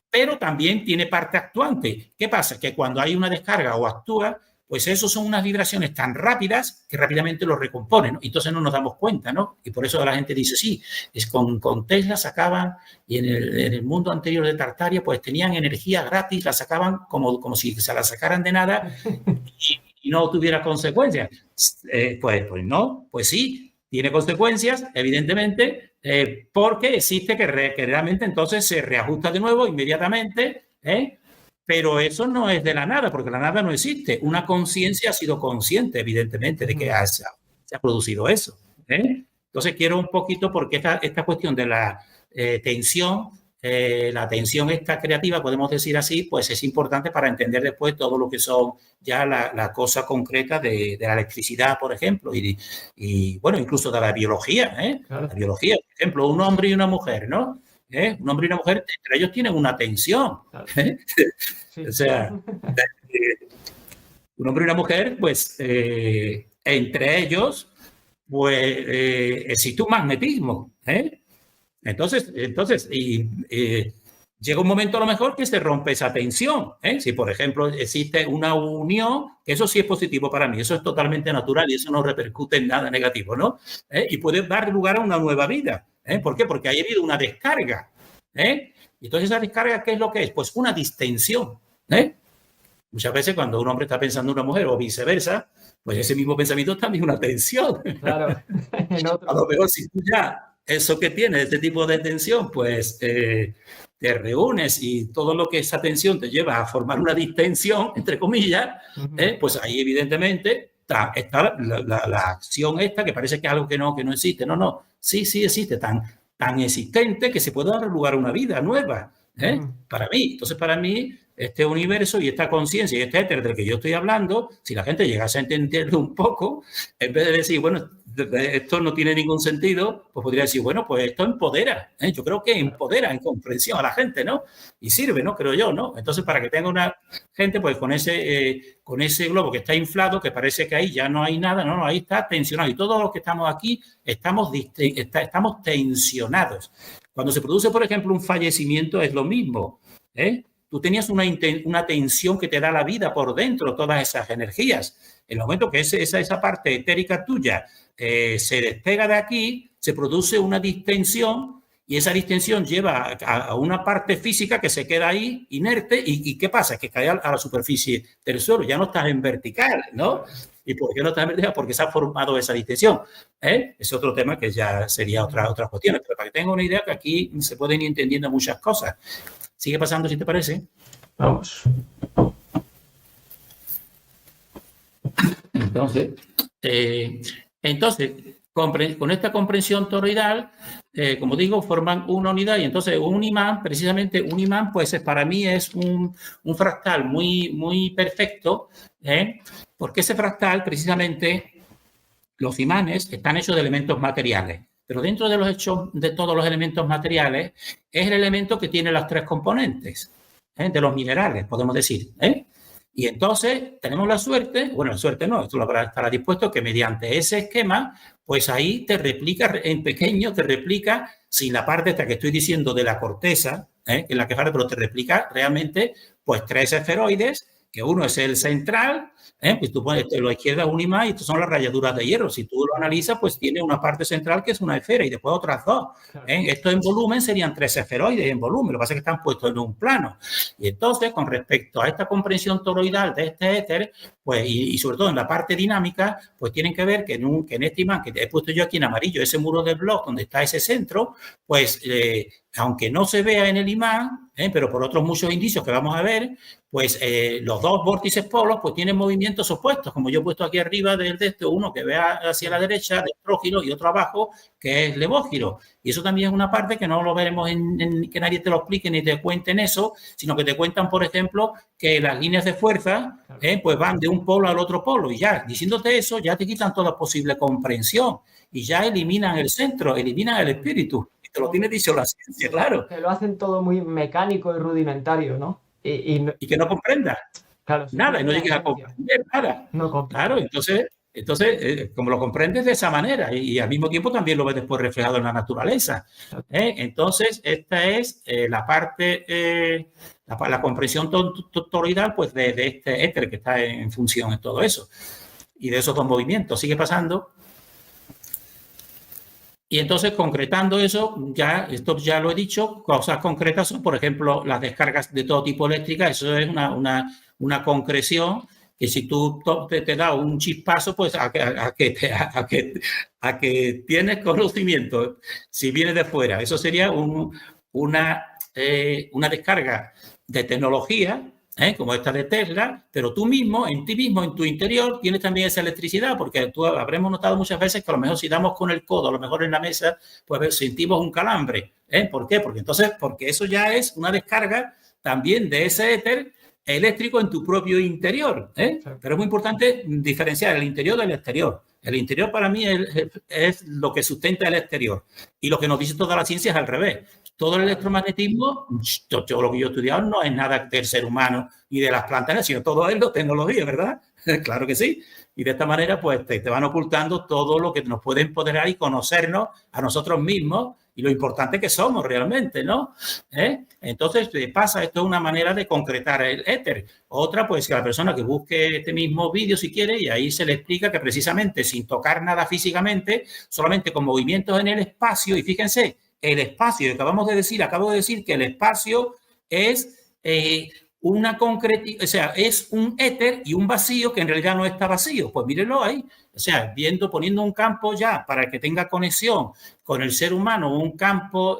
pero también tiene parte actuante. ¿Qué pasa? Que cuando hay una descarga o actúa, pues eso son unas vibraciones tan rápidas que rápidamente lo recomponen, ¿no? Entonces no nos damos cuenta, ¿no? Y por eso la gente dice, sí, es con Tesla sacaban, y en el mundo anterior de Tartaria, pues tenían energía gratis, la sacaban como si se la sacaran de nada y no tuviera consecuencias. Pues no, pues sí, tiene consecuencias, evidentemente, porque existe que realmente entonces se reajusta de nuevo inmediatamente, pero eso no es de la nada, porque la nada no existe. Una conciencia ha sido consciente, evidentemente, de que se ha producido eso. Entonces quiero un poquito, porque esta cuestión de la tensión la tensión esta creativa, podemos decir así, pues es importante para entender después todo lo que son ya la cosa concreta de la electricidad, por ejemplo, y bueno, incluso de la biología, Claro. La biología, por ejemplo, un hombre y una mujer, ¿no? Un hombre y una mujer, entre ellos tienen una tensión. Claro. O sea, un hombre y una mujer, pues entre ellos, pues existe un magnetismo. Entonces llega un momento a lo mejor que se rompe esa tensión. Si, por ejemplo, existe una unión, eso sí es positivo para mí, eso es totalmente natural y eso no repercute en nada negativo, ¿no? Y puede dar lugar a una nueva vida. ¿Por qué? Porque ha habido una descarga. Y entonces esa descarga, ¿qué es lo que es? Pues una distensión. Muchas veces cuando un hombre está pensando en una mujer o viceversa, pues ese mismo pensamiento es también una tensión. Claro. A lo mejor si tú ya eso que tienes, este tipo de tensión, pues te reúnes y todo lo que esa tensión te lleva a formar una distensión, entre comillas, pues ahí evidentemente está la acción esta, que parece que es algo que no existe. No, sí existe, tan existente que se puede dar lugar a una vida nueva, para mí. Entonces, para mí, este universo y esta conciencia y este éter del que yo estoy hablando, si la gente llegase a entenderlo un poco, en vez de decir, bueno, esto no tiene ningún sentido, pues podría decir, bueno, pues esto empodera. Yo creo que empodera en comprensión a la gente, ¿no? Y sirve, ¿no? Creo yo, ¿no? Entonces, para que tenga una gente, pues con ese globo que está inflado, que parece que ahí ya no hay nada, no, ahí está tensionado. Y todos los que estamos aquí estamos tensionados. Cuando se produce, por ejemplo, un fallecimiento, es lo mismo. Tú tenías una tensión que te da la vida por dentro, todas esas energías. En el momento que esa parte etérica tuya se despega de aquí, se produce una distensión y esa distensión lleva a una parte física que se queda ahí inerte. ¿Y qué pasa? Que cae a la superficie del suelo, ya no estás en vertical, ¿no? ¿Y por qué no estás en vertical? Porque se ha formado esa distensión. Es otro tema que ya sería otras cuestiones, pero para que tengan una idea que aquí se pueden ir entendiendo muchas cosas. Sigue pasando, si te parece. Vamos. Entonces, con esta comprensión toroidal, como digo, forman una unidad y entonces un imán, precisamente un imán, pues para mí es un fractal muy, muy perfecto, porque ese fractal, precisamente, los imanes están hechos de elementos materiales. Pero dentro de los hechos de todos los elementos materiales es el elemento que tiene las tres componentes, de los minerales, podemos decir. Y entonces tenemos la suerte, bueno, la suerte no, esto estará dispuesto, que mediante ese esquema, pues ahí te replica, en pequeño, te replica, sin la parte esta que estoy diciendo de la corteza, que es la que vale, pero te replica realmente, pues 3 esferoides, que uno es el central, pues tú pones a la izquierda un imán y estas son las rayaduras de hierro. Si tú lo analizas, pues tiene una parte central que es una esfera y después otras dos. Esto en volumen serían 3 esferoides en volumen, lo que pasa es que están puestos en un plano. Y entonces, con respecto a esta comprensión toroidal de este éter, pues, y sobre todo en la parte dinámica, pues tienen que ver que en este imán que he puesto yo aquí en amarillo, ese muro de bloc donde está ese centro, pues aunque no se vea en el imán, pero por otros muchos indicios que vamos a ver, pues los dos vórtices polos pues tienen movimientos opuestos, como yo he puesto aquí arriba del de este, uno que vea hacia la derecha, electrógiro, y otro abajo, que es levógiro. Y eso también es una parte que no lo veremos que nadie te lo explique ni te cuenten eso, sino que te cuentan, por ejemplo, que las líneas de fuerza pues van de un polo al otro polo, y ya, diciéndote eso, ya te quitan toda posible comprensión, y ya eliminan el centro, eliminan el espíritu. Te lo tiene dicho la ciencia, claro. Que lo hacen todo muy mecánico y rudimentario, ¿no? Y que no comprendas claro, nada, y no llegues a comprender nada. No claro, entonces como lo comprendes de esa manera y al mismo tiempo también lo ves después reflejado en la naturaleza. Entonces, esta es la parte, la comprensión toroidal pues, de este éter que está en función en todo eso. Y de esos dos movimientos. Sigue pasando. Y entonces, concretando eso, esto ya lo he dicho, cosas concretas son, por ejemplo, las descargas de todo tipo eléctricas. Eso es una concreción que si tú te da un chispazo, pues a que tienes conocimiento, si viene de fuera. Eso sería una descarga de tecnología como esta de Tesla, pero tú mismo, en ti mismo, en tu interior, tienes también esa electricidad, porque tú habremos notado muchas veces que a lo mejor si damos con el codo, a lo mejor en la mesa, pues sentimos un calambre. ¿Por qué? Porque eso ya es una descarga también de ese éter eléctrico en tu propio interior. Pero es muy importante diferenciar el interior del exterior. El interior para mí es lo que sustenta el exterior. Y lo que nos dice toda la ciencia es al revés. Todo el electromagnetismo, todo lo que yo he estudiado, no es nada del ser humano y de las plantas, sino todo es tecnología, ¿verdad? Claro que sí. Y de esta manera, pues te van ocultando todo lo que nos puede empoderar y conocernos a nosotros mismos y lo importante que somos realmente, ¿no? Entonces, esto es una manera de concretar el éter. Otra, pues, que la persona que busque este mismo vídeo, si quiere, y ahí se le explica que precisamente sin tocar nada físicamente, solamente con movimientos en el espacio, y fíjense, el espacio, acabo de decir que el espacio es es un éter y un vacío que en realidad no está vacío. Pues mírenlo ahí. O sea, poniendo un campo ya para que tenga conexión con el ser humano, un campo,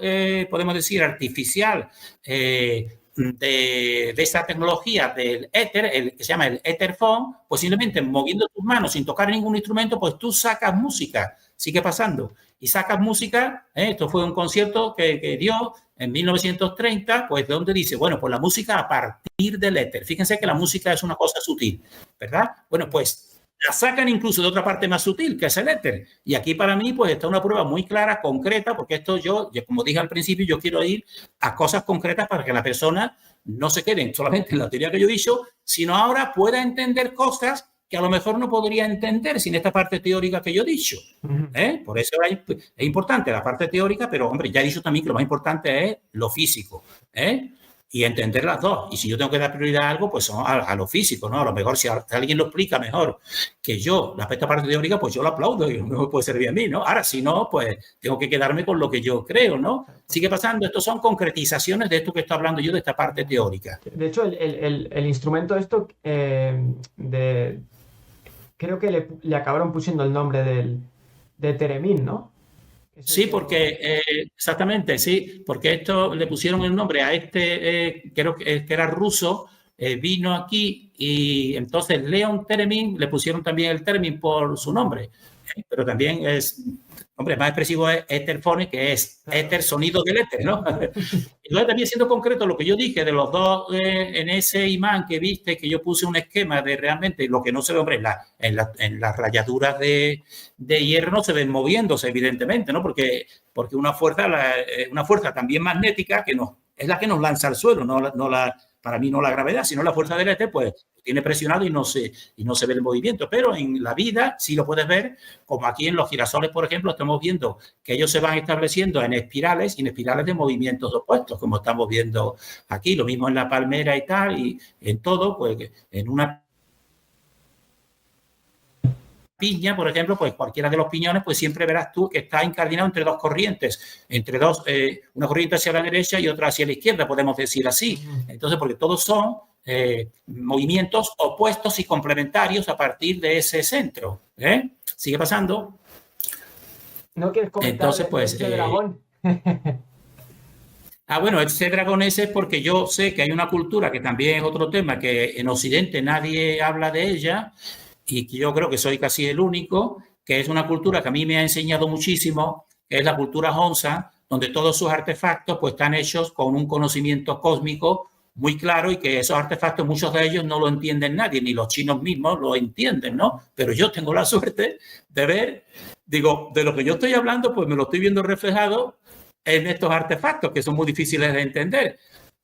podemos decir, artificial, de esta tecnología del éter, que se llama el Etherphone, pues simplemente moviendo tus manos sin tocar ningún instrumento, pues tú sacas música. Sigue pasando. Y sacas música, esto fue un concierto que dio en 1930, pues donde dice, bueno, pues la música a partir del éter. Fíjense que la música es una cosa sutil, ¿verdad? Bueno, pues la sacan incluso de otra parte más sutil, que es el éter. Y aquí para mí, pues está una prueba muy clara, concreta, porque esto yo, como dije al principio, yo quiero ir a cosas concretas para que la persona no se quede solamente en la teoría que yo he dicho, sino ahora pueda entender cosas que a lo mejor no podría entender sin esta parte teórica que yo he dicho. Por eso es importante la parte teórica, pero, hombre, ya he dicho también que lo más importante es lo físico, y entender las dos. Y si yo tengo que dar prioridad a algo, pues a lo físico, ¿no? A lo mejor si alguien lo explica mejor que yo, esta parte teórica, pues yo lo aplaudo y no me puede servir a mí, ¿no? Ahora, si no, pues tengo que quedarme con lo que yo creo, ¿no? Sigue pasando. Estos son concretizaciones de esto que estoy hablando yo, de esta parte teórica. De hecho, el instrumento esto creo que le acabaron pusiendo el nombre de Theremin, ¿no? Sí, porque exactamente, sí, porque esto le pusieron el nombre a creo que era ruso, vino aquí y entonces Leon Theremin le pusieron también el Theremin por su nombre, pero también es, hombre, más expresivo es Etherphone, que es éter, sonido del éter, ¿no? Y luego también siendo concreto lo que yo dije de los dos, en ese imán que viste, que yo puse un esquema de realmente lo que no se ve, hombre, en las rayaduras de hierro no se ven moviéndose, evidentemente, ¿no? Porque una fuerza también magnética es la que nos lanza al suelo, para mí no la gravedad, sino la fuerza del éter, pues tiene presionado y no se ve el movimiento. Pero en la vida sí lo puedes ver, como aquí en los girasoles, por ejemplo, estamos viendo que ellos se van estableciendo en espirales de movimientos opuestos, como estamos viendo aquí. Lo mismo en la palmera y tal, y en todo, pues en una piña, por ejemplo, pues cualquiera de los piñones, pues siempre verás tú que está incardinado entre dos corrientes, una corriente hacia la derecha y otra hacia la izquierda, podemos decir así. Entonces, porque todos son movimientos opuestos y complementarios a partir de ese centro. ¿Sigue pasando? ¿No quieres comentar? Entonces, pues, ese dragón? Bueno, ese dragón ese es porque yo sé que hay una cultura que también es otro tema, que en Occidente nadie habla de ella, y que yo creo que soy casi el único, que es una cultura que a mí me ha enseñado muchísimo, que es la cultura Honsa, donde todos sus artefactos pues están hechos con un conocimiento cósmico muy claro, y que esos artefactos, muchos de ellos no lo entienden nadie, ni los chinos mismos lo entienden, ¿no? Pero yo tengo la suerte de ver, de lo que yo estoy hablando, pues me lo estoy viendo reflejado en estos artefactos que son muy difíciles de entender.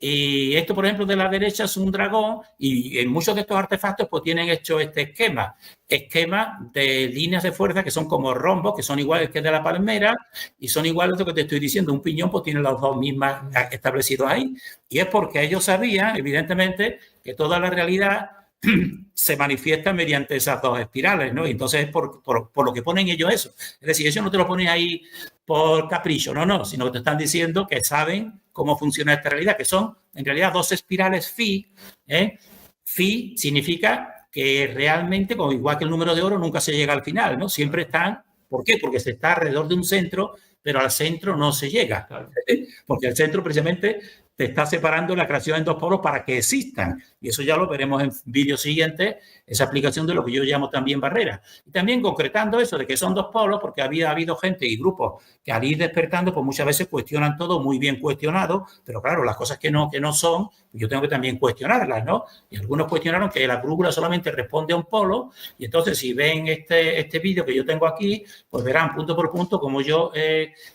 Y esto, por ejemplo, de la derecha es un dragón, y en muchos de estos artefactos pues tienen hecho este esquema de líneas de fuerza que son como rombos, que son iguales que de la palmera, y son iguales a lo que te estoy diciendo. Un piñón pues tiene las dos mismas establecidos ahí, y es porque ellos sabían, evidentemente, que toda la realidad se manifiesta mediante esas dos espirales, ¿no? Y entonces es por lo que ponen ellos eso. Es decir, ellos no te lo ponen ahí por capricho, no, sino que te están diciendo que saben cómo funciona esta realidad, que son en realidad dos espirales phi. Phi significa que realmente, como igual que el número de oro, nunca se llega al final, ¿no? Siempre están. ¿Por qué? Porque se está alrededor de un centro, pero al centro no se llega. Porque el centro precisamente te está separando la creación en dos polos para que existan. Y eso ya lo veremos en vídeos siguientes, esa aplicación de lo que yo llamo también barrera. Y también concretando eso de que son dos polos, porque había habido gente y grupos que al ir despertando, pues muchas veces cuestionan todo muy bien cuestionado, pero claro, las cosas que no son, yo tengo que también cuestionarlas, ¿no? Y algunos cuestionaron que la brújula solamente responde a un polo, y entonces si ven este vídeo que yo tengo aquí, pues verán punto por punto como yo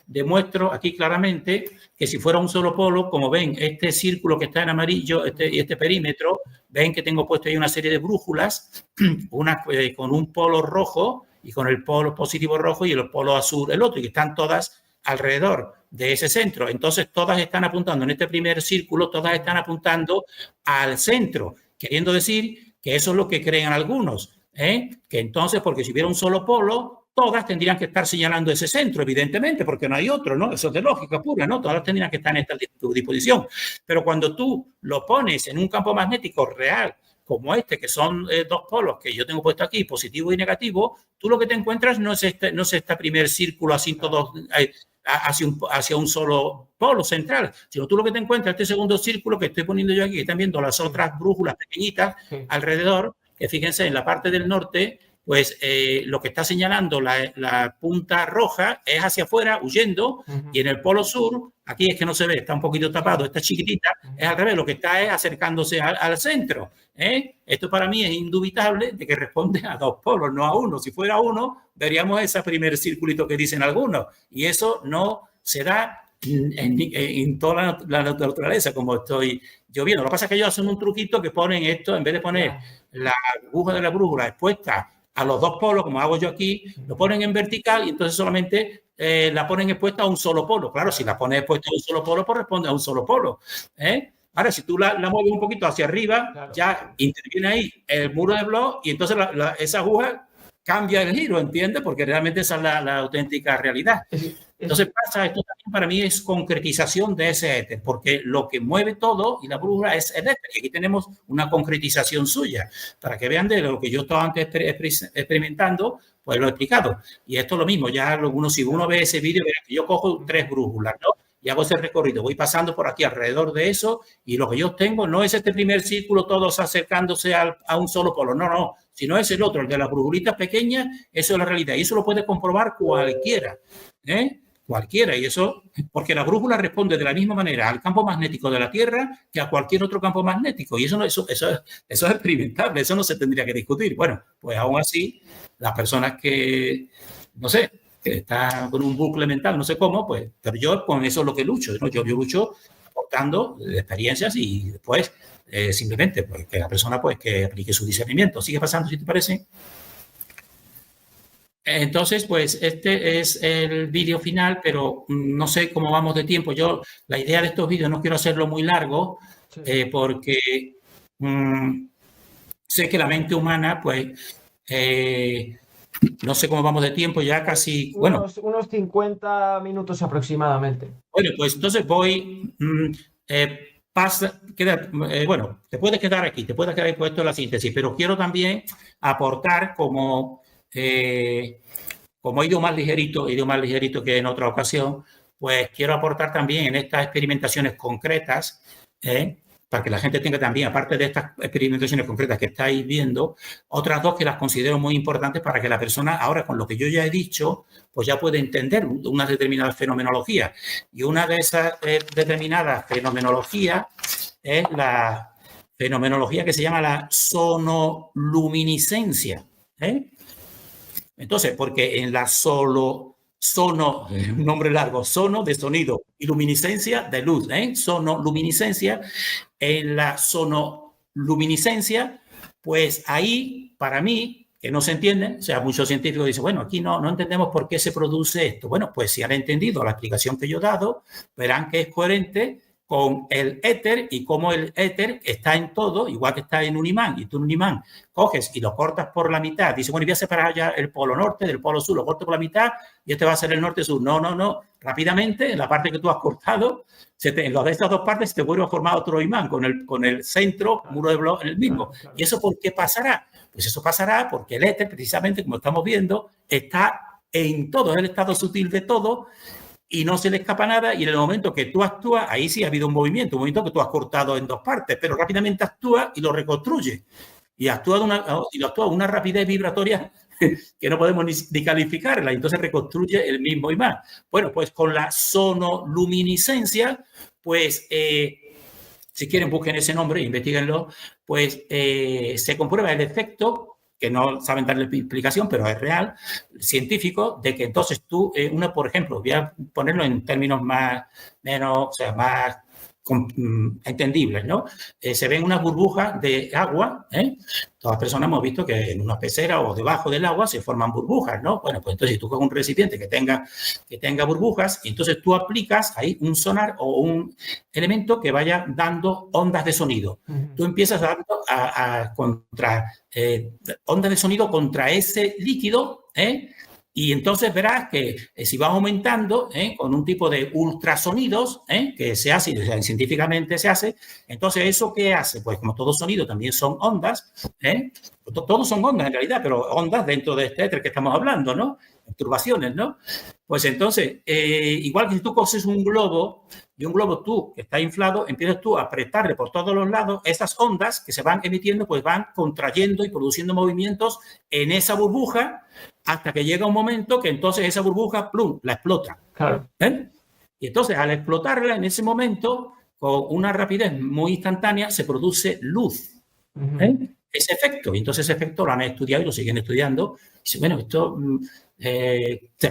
demuestro aquí claramente que si fuera un solo polo, como ven, este círculo que está en amarillo y este perímetro, ven que tengo puesto ahí una serie de brújulas, una con un polo rojo y con el polo positivo rojo y el polo azul el otro, y que están todas alrededor de ese centro. Entonces, todas están apuntando en este primer círculo, todas están apuntando al centro, queriendo decir que eso es lo que creen algunos, que entonces, porque si hubiera un solo polo, todas tendrían que estar señalando ese centro, evidentemente, porque no hay otro, ¿no? Eso es de lógica pura, ¿no? Todas tendrían que estar en esta disposición. Pero cuando tú lo pones en un campo magnético real, como este, que son dos polos que yo tengo puesto aquí, positivo y negativo, tú lo que te encuentras no es este primer círculo así todos hacia un solo polo central, sino tú lo que te encuentras, este segundo círculo que estoy poniendo yo aquí, que están viendo las otras brújulas pequeñitas alrededor, que fíjense, en la parte del norte, pues lo que está señalando la punta roja es hacia afuera, huyendo, y en el polo sur, aquí es que no se ve, está un poquito tapado, esta chiquitita, es al revés, lo que está es acercándose al centro. Esto para mí es indubitable de que responde a dos polos, no a uno. Si fuera uno, veríamos ese primer circulito que dicen algunos, y eso no se da en toda la naturaleza, como estoy yo viendo. Lo que pasa es que ellos hacen un truquito que ponen esto, en vez de poner la aguja de la brújula expuesta a los dos polos, como hago yo aquí, lo ponen en vertical y entonces solamente la ponen expuesta a un solo polo. Claro, si la pones expuesta a un solo polo, pues responde a un solo polo. Ahora, si tú la mueves un poquito hacia arriba, ya interviene ahí el muro de Bloch y entonces esa aguja cambia el giro, ¿entiendes? Porque realmente esa es la auténtica realidad. Entonces pasa, esto también para mí es concretización de ese éter, porque lo que mueve todo y la brújula es el éter. Y aquí tenemos una concretización suya, para que vean de lo que yo estaba antes experimentando, pues lo he explicado. Y esto es lo mismo, ya si uno ve ese vídeo, verá que yo cojo 3 brújulas, ¿no? Y hago ese recorrido, voy pasando por aquí alrededor de eso, y lo que yo tengo no es este primer círculo, todos acercándose a un solo polo, no, sino es el otro, el de las brujulitas pequeñas, eso es la realidad, y eso lo puede comprobar cualquiera, cualquiera, y eso, porque la brújula responde de la misma manera al campo magnético de la Tierra que a cualquier otro campo magnético, y eso es experimentable, eso no se tendría que discutir. Bueno, pues aún así, las personas que, no sé, que está con un bucle mental, no sé cómo, pues, pero yo con eso es lo que lucho, ¿no? Yo lucho aportando experiencias y después simplemente pues, que la persona pues que aplique su discernimiento. ¿Sigue pasando, si te parece? Entonces, pues este es el vídeo final, pero no sé cómo vamos de tiempo. Yo, la idea de estos vídeos no quiero hacerlo muy largo, porque sé que la mente humana, pues, no sé cómo vamos de tiempo, ya casi, unos 50 minutos aproximadamente. Bueno, pues entonces voy, bueno, te puedes quedar aquí, te puedes quedar puesto en la síntesis, pero quiero también aportar como he ido más ligerito que en otra ocasión, pues quiero aportar también en estas experimentaciones concretas, para que la gente tenga también, aparte de estas experimentaciones concretas que estáis viendo, otras dos que las considero muy importantes para que la persona, ahora con lo que yo ya he dicho, pues ya puede entender unas determinadas fenomenologías. Y una de esas determinadas fenomenologías es la fenomenología que se llama la sonoluminiscencia. Entonces, porque en la un nombre largo, sono de sonido y luminiscencia de luz, sonoluminiscencia. En la sonoluminiscencia, pues ahí, para mí, que no se entiende, o sea, muchos científicos dicen, bueno, aquí no entendemos por qué se produce esto. Bueno, pues si han entendido la explicación que yo he dado, verán que es coherente con el éter y cómo el éter está en todo, igual que está en un imán, y tú un imán coges y lo cortas por la mitad, dices, bueno, voy a separar ya el polo norte del polo sur, lo corto por la mitad y este va a ser el norte-sur. No, rápidamente, en la parte que tú has cortado, en las de estas dos partes se te vuelve a formar otro imán con el centro, muro de Bloch en el mismo. ¿Y eso por qué pasará? Pues eso pasará porque el éter, precisamente como estamos viendo, está en todo, es el estado sutil de todo, y no se le escapa nada, y en el momento que tú actúas, ahí sí ha habido un movimiento que tú has cortado en dos partes, pero rápidamente actúa y lo reconstruye. Y actúa a una rapidez vibratoria que no podemos ni calificarla, y entonces reconstruye el mismo imán. Bueno, pues con la sonoluminiscencia, pues si quieren busquen ese nombre, investiguenlo, pues se comprueba el efecto, que no saben darle explicación, pero es real, científico, de que entonces tú, por ejemplo, voy a ponerlo en términos más entendibles, ¿no? Se ven unas burbujas de agua, ¿eh? Todas las personas hemos visto que en una pecera o debajo del agua se forman burbujas, ¿no? Bueno, pues entonces si tú coges un recipiente que tenga burbujas, entonces tú aplicas ahí un sonar o un elemento que vaya dando ondas de sonido. Tú empiezas dando ondas de sonido contra ese líquido, ¿eh? Y entonces verás que si vas aumentando con un tipo de ultrasonidos, que se hace, o sea, científicamente se hace, entonces ¿eso qué hace? Pues como todo sonido también son ondas, todos son ondas en realidad, pero ondas dentro de este éter que estamos hablando, ¿no? Perturbaciones, ¿no? Pues entonces, igual que si tú coges un globo, y un globo tú, que está inflado, empiezas tú a apretarle por todos los lados, esas ondas que se van emitiendo, pues van contrayendo y produciendo movimientos en esa burbuja, hasta que llega un momento que entonces esa burbuja, ¡plum!, la explota. Claro. Y entonces, al explotarla en ese momento, con una rapidez muy instantánea, se produce luz. Ese efecto. Y entonces ese efecto lo han estudiado y lo siguen estudiando. Y dicen, bueno, esto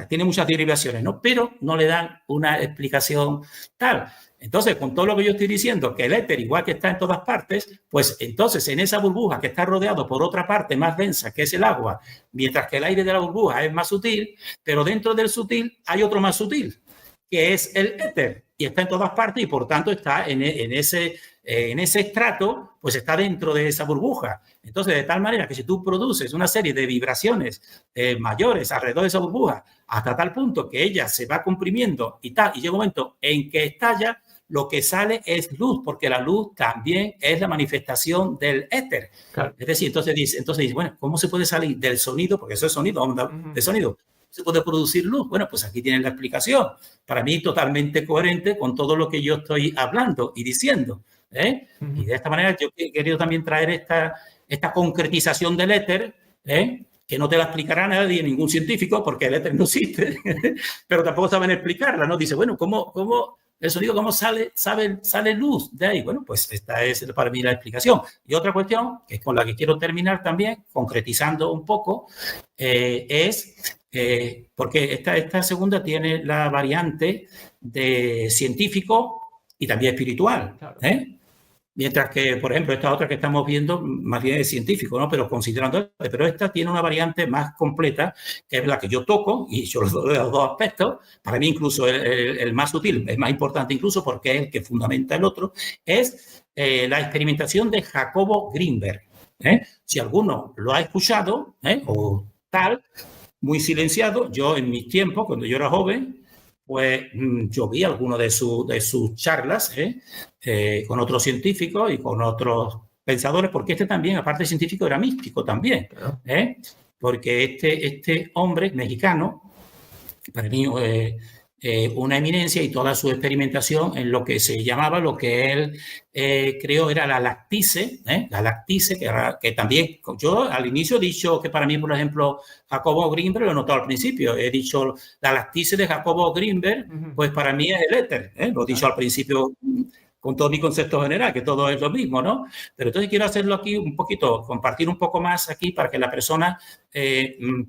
tiene muchas derivaciones, ¿no? Pero no le dan una explicación tal. Entonces, con todo lo que yo estoy diciendo, que el éter, igual que está en todas partes, pues entonces en esa burbuja que está rodeado por otra parte más densa, que es el agua, mientras que el aire de la burbuja es más sutil, pero dentro del sutil hay otro más sutil, que es el éter, y está en todas partes y por tanto está en ese estrato, pues está dentro de esa burbuja. Entonces, de tal manera que si tú produces una serie de vibraciones mayores alrededor de esa burbuja, hasta tal punto que ella se va comprimiendo y tal, y llega un momento en que estalla, lo que sale es luz, porque la luz también es la manifestación del éter. Claro. Es decir, entonces dice, bueno, ¿cómo se puede salir del sonido? Porque eso es sonido, onda de sonido. ¿Se puede producir luz? Bueno, pues aquí tienen la explicación. Para mí totalmente coherente con todo lo que yo estoy hablando y diciendo. Y de esta manera yo he querido también traer esta concretización del éter, que no te la explicará nadie, ningún científico, porque el éter no existe, pero tampoco saben explicarla, ¿no? Dice, bueno, ¿cómo el sonido, cómo sale luz de ahí? Bueno, pues esta es para mí la explicación. Y otra cuestión, que es con la que quiero terminar también, concretizando un poco, es porque esta segunda tiene la variante de científico y también espiritual, mientras que, por ejemplo, esta otra que estamos viendo más bien es científico, ¿no? Pero considerando, pero esta tiene una variante más completa, que es la que yo toco, y yo los dos aspectos, para mí incluso el más útil, es más importante incluso porque es el que fundamenta el otro, es la experimentación de Jacobo Greenberg. Si alguno lo ha escuchado, o tal, muy silenciado, yo en mis tiempos, cuando yo era joven, pues yo vi algunas de sus charlas con otros científicos y con otros pensadores, porque este también, aparte de científico, era místico también, porque este hombre mexicano, para mí, una eminencia, y toda su experimentación en lo que se llamaba, lo que él creó era la lactice, que también yo al inicio he dicho que para mí, por ejemplo, Jacobo Greenberg, lo he notado al principio, he dicho la lactice de Jacobo Greenberg, pues para mí es el éter, lo he dicho al principio con todo mi concepto general, que todo es lo mismo, ¿no? Pero entonces quiero hacerlo aquí un poquito, compartir un poco más aquí para que la persona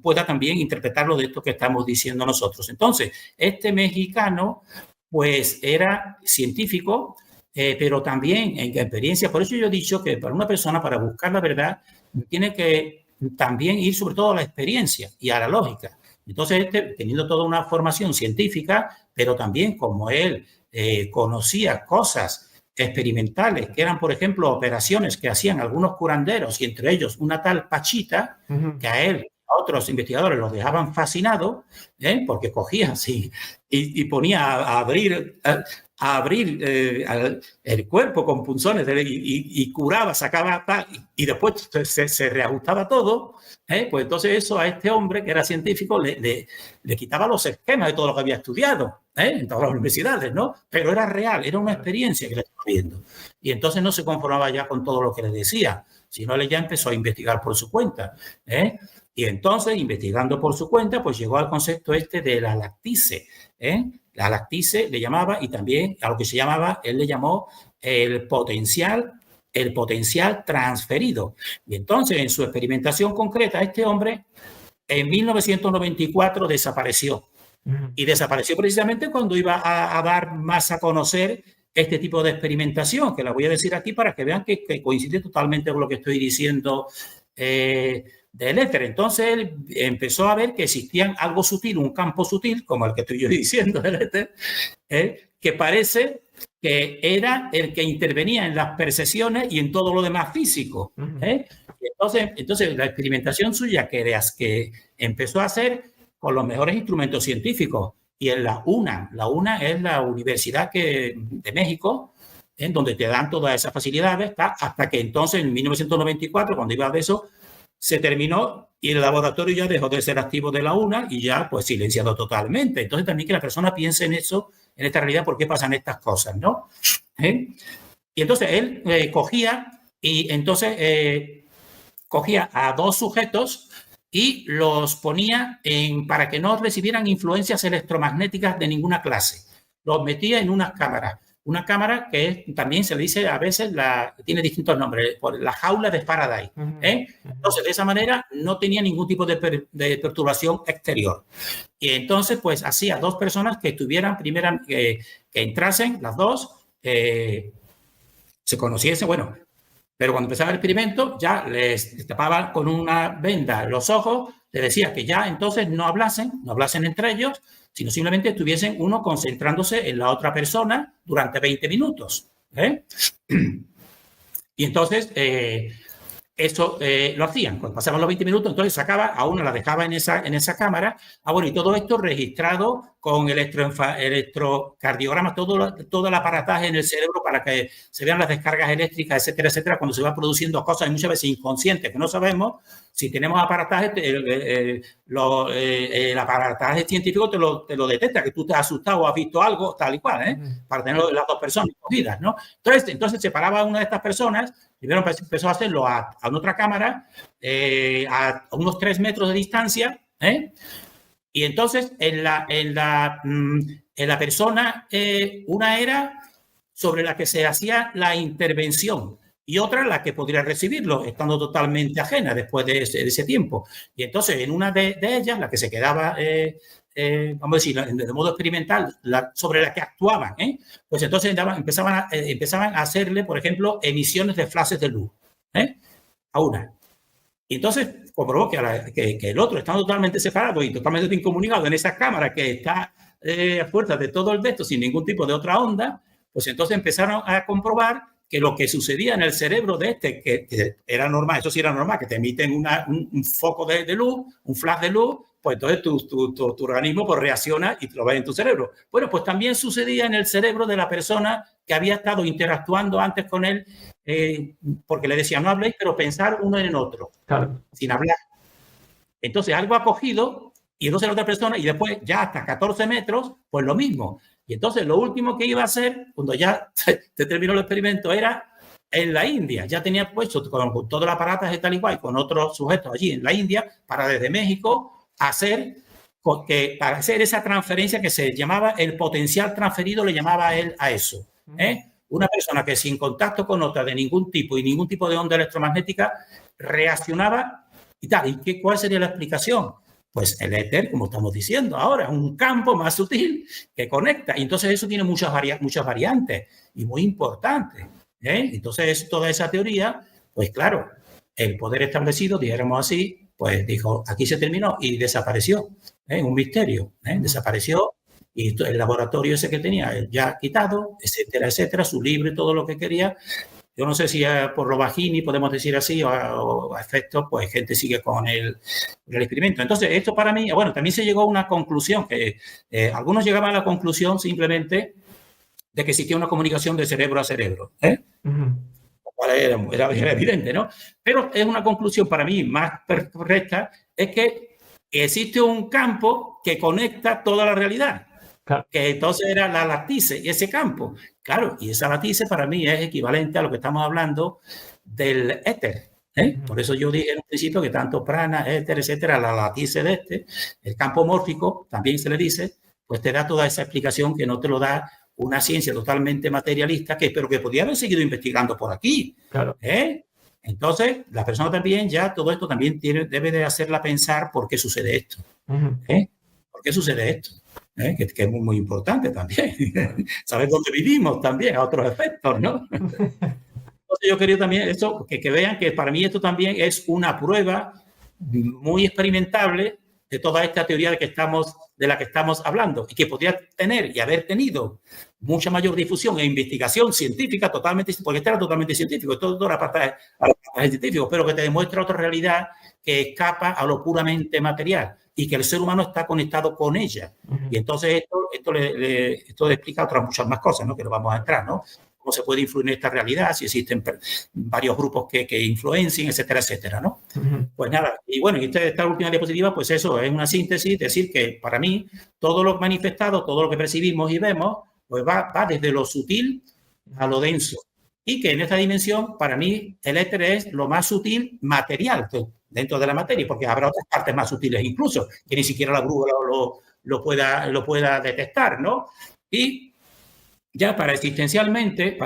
pueda también interpretarlo de esto que estamos diciendo nosotros. Entonces, este mexicano, pues era científico, pero también en experiencia. Por eso yo he dicho que para una persona, para buscar la verdad, tiene que también ir sobre todo a la experiencia y a la lógica. Entonces, teniendo toda una formación científica, pero también como él conocía cosas experimentales, que eran, por ejemplo, operaciones que hacían algunos curanderos, y entre ellos una tal Pachita, que a él, a otros investigadores los dejaban fascinados, porque cogía así y ponía a abrir a abrir el cuerpo con punzones y curaba, sacaba y después se reajustaba todo, pues entonces eso a este hombre que era científico le quitaba los esquemas de todo lo que había estudiado en todas las universidades, ¿no? Pero era real, era una experiencia que le estaba viendo. Y entonces no se conformaba ya con todo lo que le decía, sino él ya empezó a investigar por su cuenta. Y entonces, investigando por su cuenta, pues llegó al concepto este de la lactice. La lactice le llamaba, y también a lo que se llamaba, él le llamó el potencial transferido. Y entonces, en su experimentación concreta, este hombre en 1994 desapareció. Y desapareció precisamente cuando iba a dar más a conocer este tipo de experimentación, que la voy a decir aquí para que vean que coincide totalmente con lo que estoy diciendo del éter. Entonces él empezó a ver que existía algo sutil, un campo sutil, como el que estoy yo diciendo del éter, que parece que era el que intervenía en las percepciones y en todo lo demás físico. Entonces la experimentación suya que empezó a hacer con los mejores instrumentos científicos, y en la UNA es la Universidad de México, en donde te dan todas esas facilidades, hasta que entonces en 1994, cuando iba de eso, se terminó y el laboratorio ya dejó de ser activo de la UNA y ya pues silenciado totalmente. Entonces también que la persona piense en eso, en esta realidad, por qué pasan estas cosas, ¿no? Y entonces él cogía a dos sujetos y los ponía para que no recibieran influencias electromagnéticas de ninguna clase. Los metía en unas cámaras. Una cámara que también se le dice a veces, tiene distintos nombres, por la jaula de Faraday. Entonces, de esa manera no tenía ningún tipo de perturbación exterior. Y entonces, pues, hacía dos personas que estuvieran, que entrasen, las dos, se conociesen, bueno, pero cuando empezaba el experimento ya les tapaba con una venda los ojos, les decía que ya entonces no hablasen entre ellos, sino simplemente estuviesen uno concentrándose en la otra persona durante 20 minutos. Y entonces eso lo hacían. Cuando pasaban los 20 minutos, entonces sacaba, a una la dejaba en esa cámara. Bueno, y todo esto registrado con electrocardiogramas, todo el aparataje en el cerebro para que se vean las descargas eléctricas, etcétera, etcétera, cuando se va produciendo cosas, y muchas veces inconscientes, que no sabemos. Si tenemos aparataje, el aparataje científico te lo detecta, que tú te has asustado o has visto algo, tal y cual, para tener las dos personas cogidas, ¿no? Entonces separaba a una de estas personas. Primero empezó a hacerlo a otra cámara, a unos 3 metros de distancia, y entonces en la persona, una era sobre la que se hacía la intervención y otra la que podría recibirlo, estando totalmente ajena después de ese tiempo. Y entonces en una de ellas, la que se quedaba, vamos a decir, de modo experimental, sobre la que actuaban, pues entonces empezaban a hacerle, por ejemplo, emisiones de flashes de luz a una. Y entonces comprobó que el otro, estando totalmente separado y totalmente incomunicado en esa cámara que está a fuerza de todo el de esto, sin ningún tipo de otra onda, pues entonces empezaron a comprobar que lo que sucedía en el cerebro de que era normal, eso sí era normal, que te emiten un foco de luz, un flash de luz, pues entonces tu organismo pues reacciona y te lo ve en tu cerebro. Bueno, pues también sucedía en el cerebro de la persona que había estado interactuando antes con él, porque le decía, no habléis, pero pensar uno en el otro, claro, sin hablar. Entonces algo ha cogido y entonces la otra persona, y después ya hasta 14 metros, pues lo mismo. Y entonces lo último que iba a hacer, cuando ya se terminó el experimento, era en la India. Ya tenía puesto con todo el aparato y tal y cual, con otros sujetos allí en la India, para desde México hacer esa transferencia que se llamaba el potencial transferido, le llamaba él a eso. Una persona que sin contacto con otra de ningún tipo y ningún tipo de onda electromagnética reaccionaba y tal. ¿Y cuál sería la explicación? Pues el éter, como estamos diciendo ahora, un campo más sutil que conecta. Y entonces eso tiene muchas variantes y muy importantes. Entonces toda esa teoría, pues claro, el poder establecido, dijéramos así, pues dijo, aquí se terminó y desapareció. Un misterio. Desapareció y el laboratorio ese que tenía ya quitado, etcétera, etcétera, su libro y todo lo que quería. Yo no sé si por lo bajini, podemos decir así, o a efectos, pues gente sigue con el experimento. Entonces, esto para mí, bueno, también se llegó a una conclusión, que algunos llegaban a la conclusión simplemente de que existía una comunicación de cerebro a cerebro, ¿eh? Lo cual era evidente, ¿no? Pero es una conclusión para mí más correcta, es que existe un campo que conecta toda la realidad. Claro. Que entonces era la latice, y ese campo. Claro, y esa latice para mí es equivalente a lo que estamos hablando del éter. Por eso yo dije en un principio que tanto prana, éter, etcétera, la latice de el campo mórfico, también se le dice, pues te da toda esa explicación que no te lo da una ciencia totalmente materialista, pero que podría haber seguido investigando por aquí. Claro. Entonces, la persona también ya, todo esto también debe de hacerla pensar por qué sucede esto. ¿Por qué sucede esto? Que es muy, muy importante también. Saber dónde vivimos también, a otros efectos, ¿no? Entonces yo quería también esto, que vean que para mí esto también es una prueba muy experimentable de toda esta teoría de la que estamos hablando, y que podría tener y haber tenido mucha mayor difusión e investigación científica totalmente, porque este era totalmente científico, todo era para científico, pero que te demuestra otra realidad que escapa a lo puramente material y que el ser humano está conectado con ella. Y entonces esto le explica otras muchas más cosas, ¿no? Que no vamos a entrar, ¿no? Cómo se puede influir en esta realidad, si existen varios grupos que influencien, etcétera, etcétera, ¿no? Pues nada, y bueno, esta última diapositiva, pues eso es una síntesis, decir que para mí todo lo manifestado, todo lo que percibimos y vemos, pues va desde lo sutil a lo denso. Y que en esta dimensión, para mí, el éter es lo más sutil material dentro de la materia, porque habrá otras partes más sutiles incluso, que ni siquiera la brújula lo pueda detectar, ¿no? Y ya para existencialmente,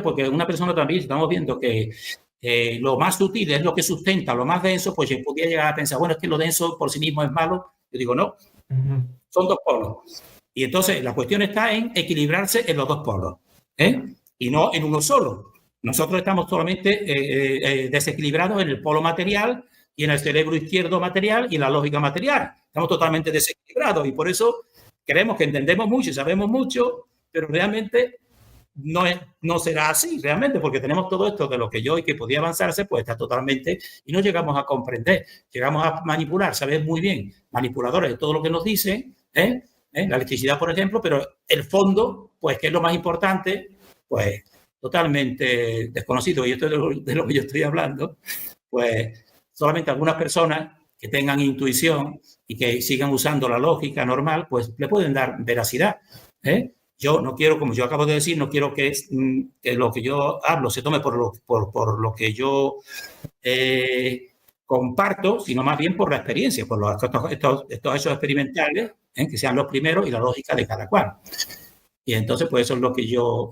porque una persona también, estamos viendo que lo más sutil es lo que sustenta lo más denso, pues yo podría llegar a pensar, bueno, es que lo denso por sí mismo es malo. Yo digo, no, son dos polos. Y entonces la cuestión está en equilibrarse en los dos polos, y no en uno solo. Nosotros estamos solamente desequilibrados en el polo material y en el cerebro izquierdo material y en la lógica material. Estamos totalmente desequilibrados y por eso creemos que entendemos mucho y sabemos mucho, pero realmente no será así, realmente, porque tenemos todo esto de lo que yo y que podía avanzarse, pues está totalmente, y no llegamos a comprender, llegamos a manipular, saber muy bien, manipuladores de todo lo que nos dicen, la electricidad, por ejemplo, pero el fondo, pues, que es lo más importante, pues, totalmente desconocido, y esto es de lo que yo estoy hablando, pues, solamente algunas personas que tengan intuición y que sigan usando la lógica normal, pues, le pueden dar veracidad, Yo no quiero, como yo acabo de decir, no quiero que lo que yo hablo se tome por lo que yo comparto, sino más bien por la experiencia, por estos hechos experimentales, que sean los primeros y la lógica de cada cual. Y entonces, pues eso es lo que yo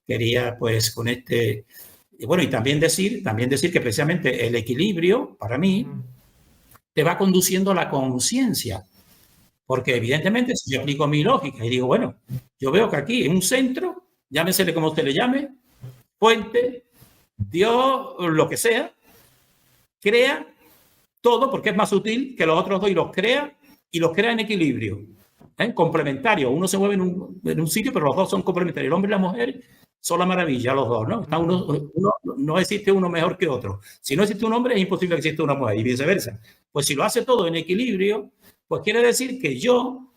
quería, pues, con este... Y bueno, y también decir que precisamente el equilibrio, para mí, te va conduciendo a la conciencia. Porque evidentemente si yo aplico mi lógica y digo, bueno, yo veo que aquí en un centro, llámesele como usted le llame, fuente, Dios, lo que sea, crea todo porque es más sutil que los otros dos y los crea en equilibrio, complementario. Uno se mueve en un sitio, pero los dos son complementarios. El hombre y la mujer son la maravilla, los dos, ¿no? No existe uno mejor que otro. Si no existe un hombre, es imposible que exista una mujer y viceversa. Pues si lo hace todo en equilibrio, pues quiere decir que yo,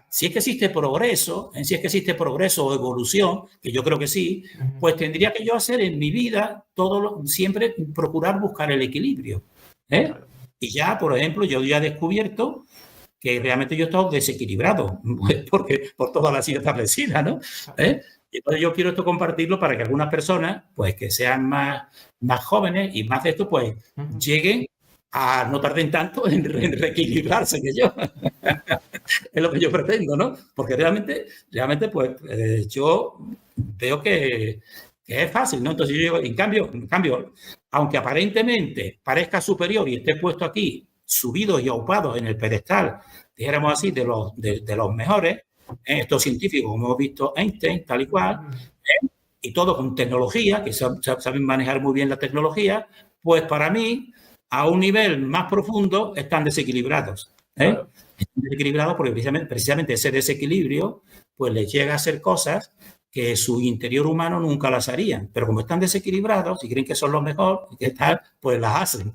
si es que existe progreso, o evolución, que yo creo que sí, pues tendría que yo hacer en mi vida siempre procurar buscar el equilibrio. Y ya, por ejemplo, yo ya he descubierto que realmente yo he estado desequilibrado, porque por toda la ciencia establecida, ¿no? Y entonces yo quiero esto compartirlo para que algunas personas, pues que sean más jóvenes y más de esto, pues lleguen a no tarden tanto en reequilibrarse que yo. Es lo que yo pretendo, ¿no? Porque realmente pues, yo veo que es fácil, ¿no? Entonces yo digo, en cambio, aunque aparentemente parezca superior y esté puesto aquí, subido y aupado en el pedestal, dijéramos así, de los mejores, estos científicos, como hemos visto Einstein, tal y cual, y todo con tecnología, que saben manejar muy bien la tecnología, pues para mí, a un nivel más profundo, están desequilibrados. Claro. Están desequilibrados porque precisamente ese desequilibrio pues les llega a hacer cosas que su interior humano nunca las harían. Pero como están desequilibrados y creen que son los mejores, pues las hacen.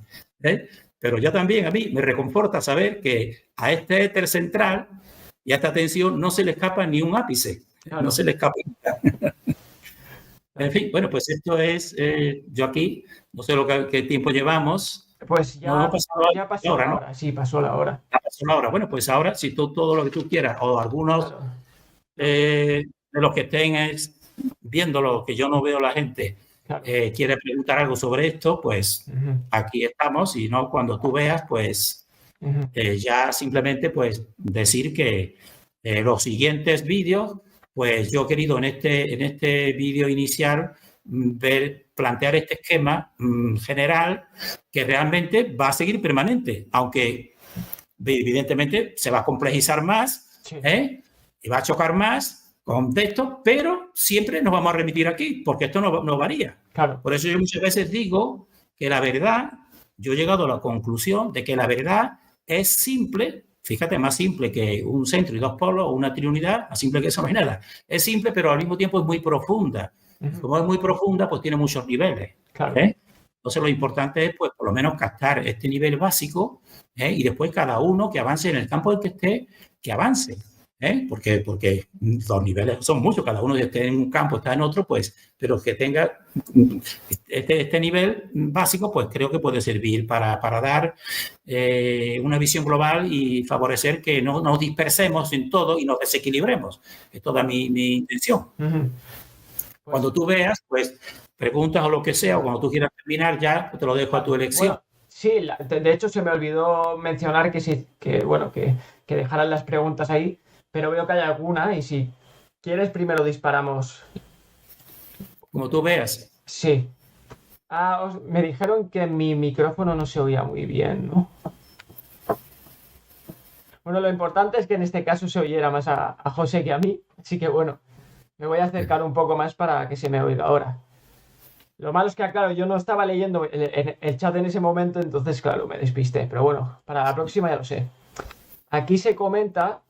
Pero ya también a mí me reconforta saber que a este éter central y a esta tensión no se le escapa ni un ápice. Claro. No se le escapa. En fin, bueno, pues esto es, yo aquí, no sé qué tiempo llevamos. Pues No hemos pasado ya pasó la hora, la ¿no? hora, sí, pasó la hora. Ya pasó la hora. Bueno, pues ahora, si tú todo lo que tú quieras, o algunos Claro. de los que estén viéndolo, que yo no veo la gente, Claro. quiere preguntar algo sobre esto, pues aquí estamos. Y no, cuando tú veas, pues ya simplemente pues decir que los siguientes vídeos, pues yo he querido en este vídeo inicial plantear este esquema general que realmente va a seguir permanente, aunque evidentemente se va a complejizar más, Sí. Y va a chocar más con texto, pero siempre nos vamos a remitir aquí, porque esto no varía. Claro. Por eso yo muchas veces digo que la verdad, yo he llegado a la conclusión de que la verdad es simple, fíjate, más simple que un centro y dos polos o una triunidad, más simple que eso no es nada. Es simple, pero al mismo tiempo es muy profunda. Como es muy profunda, pues tiene muchos niveles. Claro. Entonces lo importante es, pues, por lo menos captar este nivel básico, y después cada uno que avance en el campo en que esté, que avance. Porque los niveles son muchos, cada uno que esté en un campo, está en otro, pues, pero que tenga este nivel básico, pues creo que puede servir para dar una visión global y favorecer que no nos dispersemos en todo y nos desequilibremos. Es toda mi intención. Cuando tú veas, pues preguntas o lo que sea, o cuando tú quieras terminar ya, te lo dejo a tu elección. Bueno, sí, de hecho se me olvidó mencionar que sí, que dejaran las preguntas ahí, pero veo que hay alguna y si quieres primero disparamos. Como tú veas. Sí. Me dijeron que mi micrófono no se oía muy bien, ¿no? Bueno, lo importante es que en este caso se oyera más a José que a mí, así que bueno, me voy a acercar un poco más para que se me oiga ahora. Lo malo es que, claro, yo no estaba leyendo el chat en ese momento, entonces, claro, me despisté. Pero bueno, para la próxima ya lo sé. Aquí se comenta,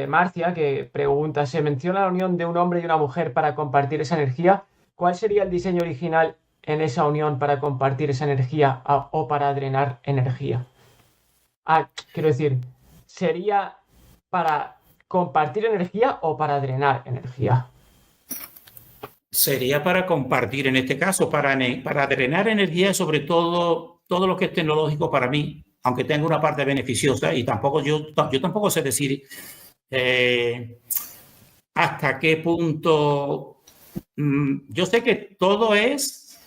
Marcia, que pregunta, se menciona la unión de un hombre y una mujer para compartir esa energía. ¿Cuál sería el diseño original en esa unión para compartir esa energía o para drenar energía? Quiero decir, ¿sería para compartir energía o para drenar energía? Sería para compartir, en este caso, para drenar energía, sobre todo lo que es tecnológico para mí, aunque tenga una parte beneficiosa, y tampoco yo tampoco sé decir hasta qué punto. Yo sé que todo es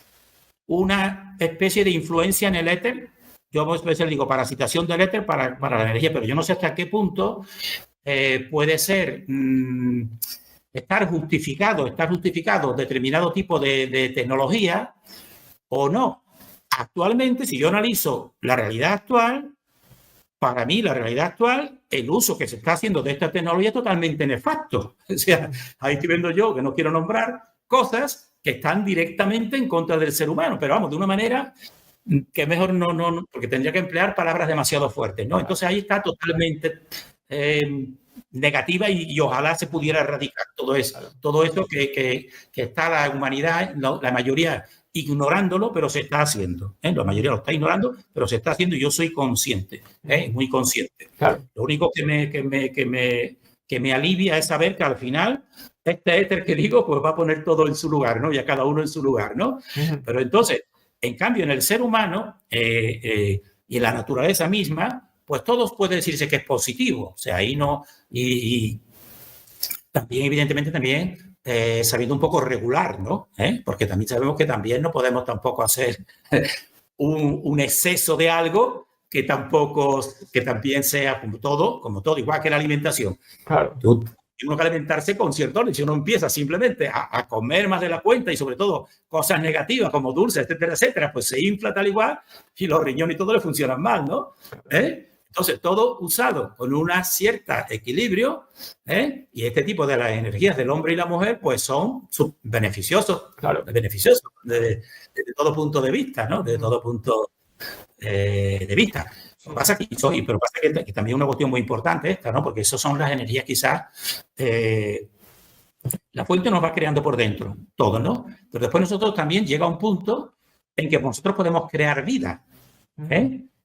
una especie de influencia en el éter. Yo a veces digo parasitación del éter para la energía, pero yo no sé hasta qué punto puede ser estar justificado determinado tipo de tecnología o no. Actualmente, si yo analizo la realidad actual, para mí la realidad actual, el uso que se está haciendo de esta tecnología es totalmente nefasto. O sea, ahí estoy viendo yo, que no quiero nombrar, cosas que están directamente en contra del ser humano, pero vamos, de una manera que mejor no, porque tendría que emplear palabras demasiado fuertes, ¿no? Entonces ahí está totalmente negativa y ojalá se pudiera erradicar todo eso que está la humanidad, la mayoría ignorándolo, pero se está haciendo. La mayoría lo está ignorando, pero se está haciendo y yo soy consciente, muy consciente. Claro. Lo único que me alivia es saber que al final este éter que digo, pues va a poner todo en su lugar, ¿no? Y a cada uno en su lugar, ¿no? Pero entonces, en cambio, en el ser humano y en la naturaleza misma, pues todo puede decirse que es positivo. O sea, ahí no. Y también, evidentemente, sabiendo un poco regular, ¿no? Porque también sabemos que también no podemos tampoco hacer un exceso de algo que también sea como todo, igual que la alimentación. Claro. Tiene que alimentarse con cierto orden. Si uno empieza simplemente a comer más de la cuenta y sobre todo cosas negativas como dulces, etcétera, etcétera, pues se infla tal igual y los riñones y todo le funcionan mal, ¿no? Entonces, todo usado con una cierta equilibrio, y este tipo de las energías del hombre y la mujer, pues son beneficiosos, claro, desde todo punto de vista, ¿no? Desde todo punto de vista. Lo que pasa que también una cuestión muy importante esta, ¿no? Porque esas son las energías quizás. La fuente nos va creando por dentro, todo, ¿no? Pero después nosotros también llega un punto en que nosotros podemos crear vida,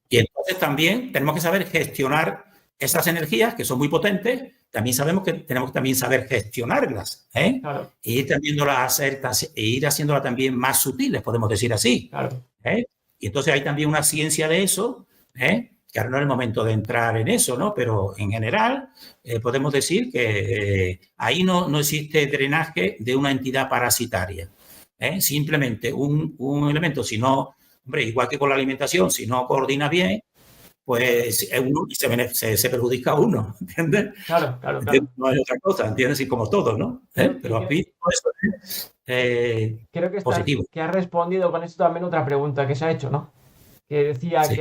Y entonces también tenemos que saber gestionar esas energías que son muy potentes también sabemos que tenemos que también saber gestionarlas, ¿eh? Claro. E ir tendiéndolas a hacer, e ir haciéndolas también más sutiles, podemos decir así. Claro. ¿Eh? Y entonces hay también una ciencia de eso, ¿eh? Que ahora no es el momento de entrar en eso, ¿no? Pero en general podemos decir que ahí no existe drenaje de una entidad parasitaria. Simplemente un elemento, si no, hombre, igual que con la alimentación, si no coordina bien, pues uno se perjudica a uno, ¿entiendes? Claro. No hay otra cosa, ¿entiendes? Y como todo, ¿no? Pero a mí eso es creo que positivo. que has respondido con esto también otra pregunta que se ha hecho, ¿no? Que decía Sí.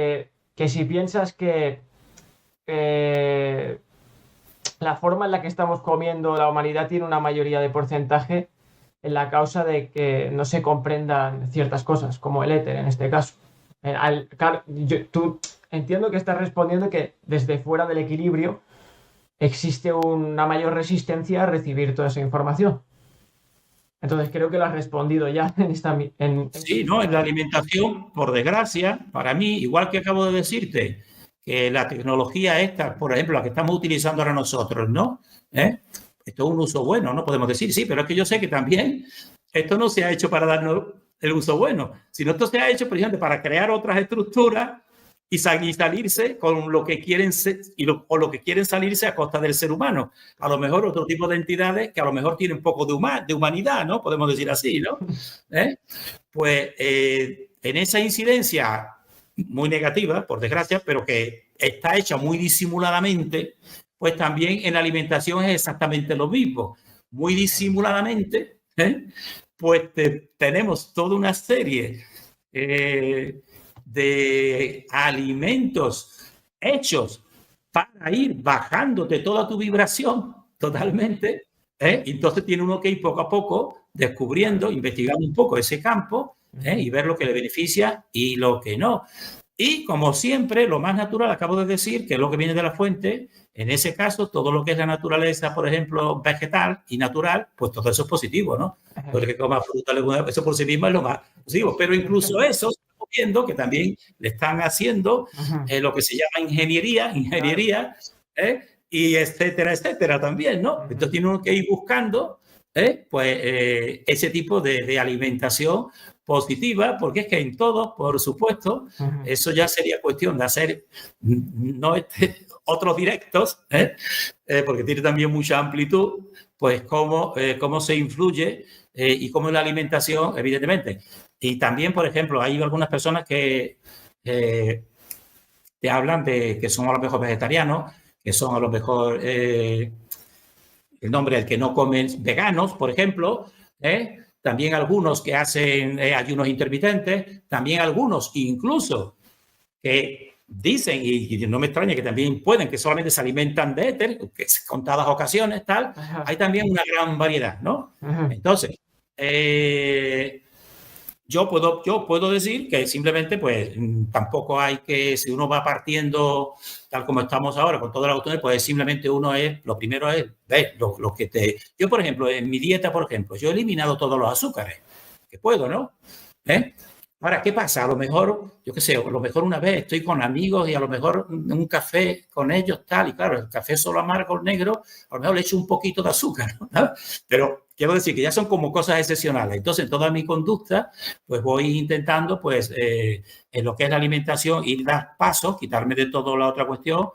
que si piensas que la forma en la que estamos comiendo la humanidad tiene una mayoría de porcentaje en la causa de que no se comprendan ciertas cosas, como el éter en este caso. Tú entiendo que estás respondiendo que desde fuera del equilibrio existe una mayor resistencia a recibir toda esa información. Entonces creo que lo has respondido ya en esta... Sí, ¿no? En la alimentación, por desgracia, para mí, igual que acabo de decirte, que la tecnología esta, por ejemplo, la que estamos utilizando ahora nosotros, ¿no? Esto es un uso bueno, ¿no? Podemos decir, sí, pero es que yo sé que también esto no se ha hecho para darnos el uso bueno, sino esto se ha hecho, por ejemplo, para crear otras estructuras y salirse con lo que quieren o lo que quieren salirse a costa del ser humano. A lo mejor otro tipo de entidades que a lo mejor tienen un poco de humanidad, ¿no? Podemos decir así, ¿no? Pues en esa incidencia muy negativa, por desgracia, pero que está hecha muy disimuladamente, pues también en la alimentación es exactamente lo mismo. Muy disimuladamente, pues tenemos toda una serie de alimentos hechos para ir bajándote toda tu vibración totalmente. Entonces tiene uno que ir poco a poco descubriendo, investigando un poco ese campo y ver lo que le beneficia y lo que no. Y como siempre, lo más natural, acabo de decir, que es lo que viene de la fuente, en ese caso, todo lo que es la naturaleza, por ejemplo, vegetal y natural, pues todo eso es positivo, ¿no? Todo el que coma fruta, legumbre, eso por sí mismo es lo más positivo. Pero incluso eso, estamos viendo que también le están haciendo lo que se llama ingeniería, y etcétera también, ¿no? Entonces tiene uno que ir buscando pues ese tipo de alimentación positiva, porque es que en todo, por supuesto, eso ya sería cuestión de hacer no otros directos, porque tiene también mucha amplitud, pues cómo se influye y cómo es la alimentación, evidentemente. Y también, por ejemplo, hay algunas personas que te hablan de que son a lo mejor vegetarianos, que son a lo mejor el nombre del que no comen veganos, por ejemplo, también algunos que hacen ayunos intermitentes, también algunos incluso que dicen, y no me extraña que también pueden, que solamente se alimentan de éter, que contadas ocasiones, tal, hay también una gran variedad, ¿no? Entonces, yo puedo decir que simplemente, pues, tampoco hay que, si uno va partiendo tal como estamos ahora, con todas las cuestiones, pues simplemente lo primero es ver lo que te... Yo, por ejemplo, en mi dieta, por ejemplo, yo he eliminado todos los azúcares, que puedo, ¿no? Ahora, ¿qué pasa? A lo mejor, yo qué sé, a lo mejor una vez estoy con amigos y a lo mejor un café con ellos, tal, y claro, el café solo amargo, el negro, a lo mejor le echo un poquito de azúcar, ¿no? Pero quiero decir que ya son como cosas excepcionales. Entonces, en toda mi conducta, pues voy intentando, pues, en lo que es la alimentación, ir dar pasos, quitarme de todo la otra cuestión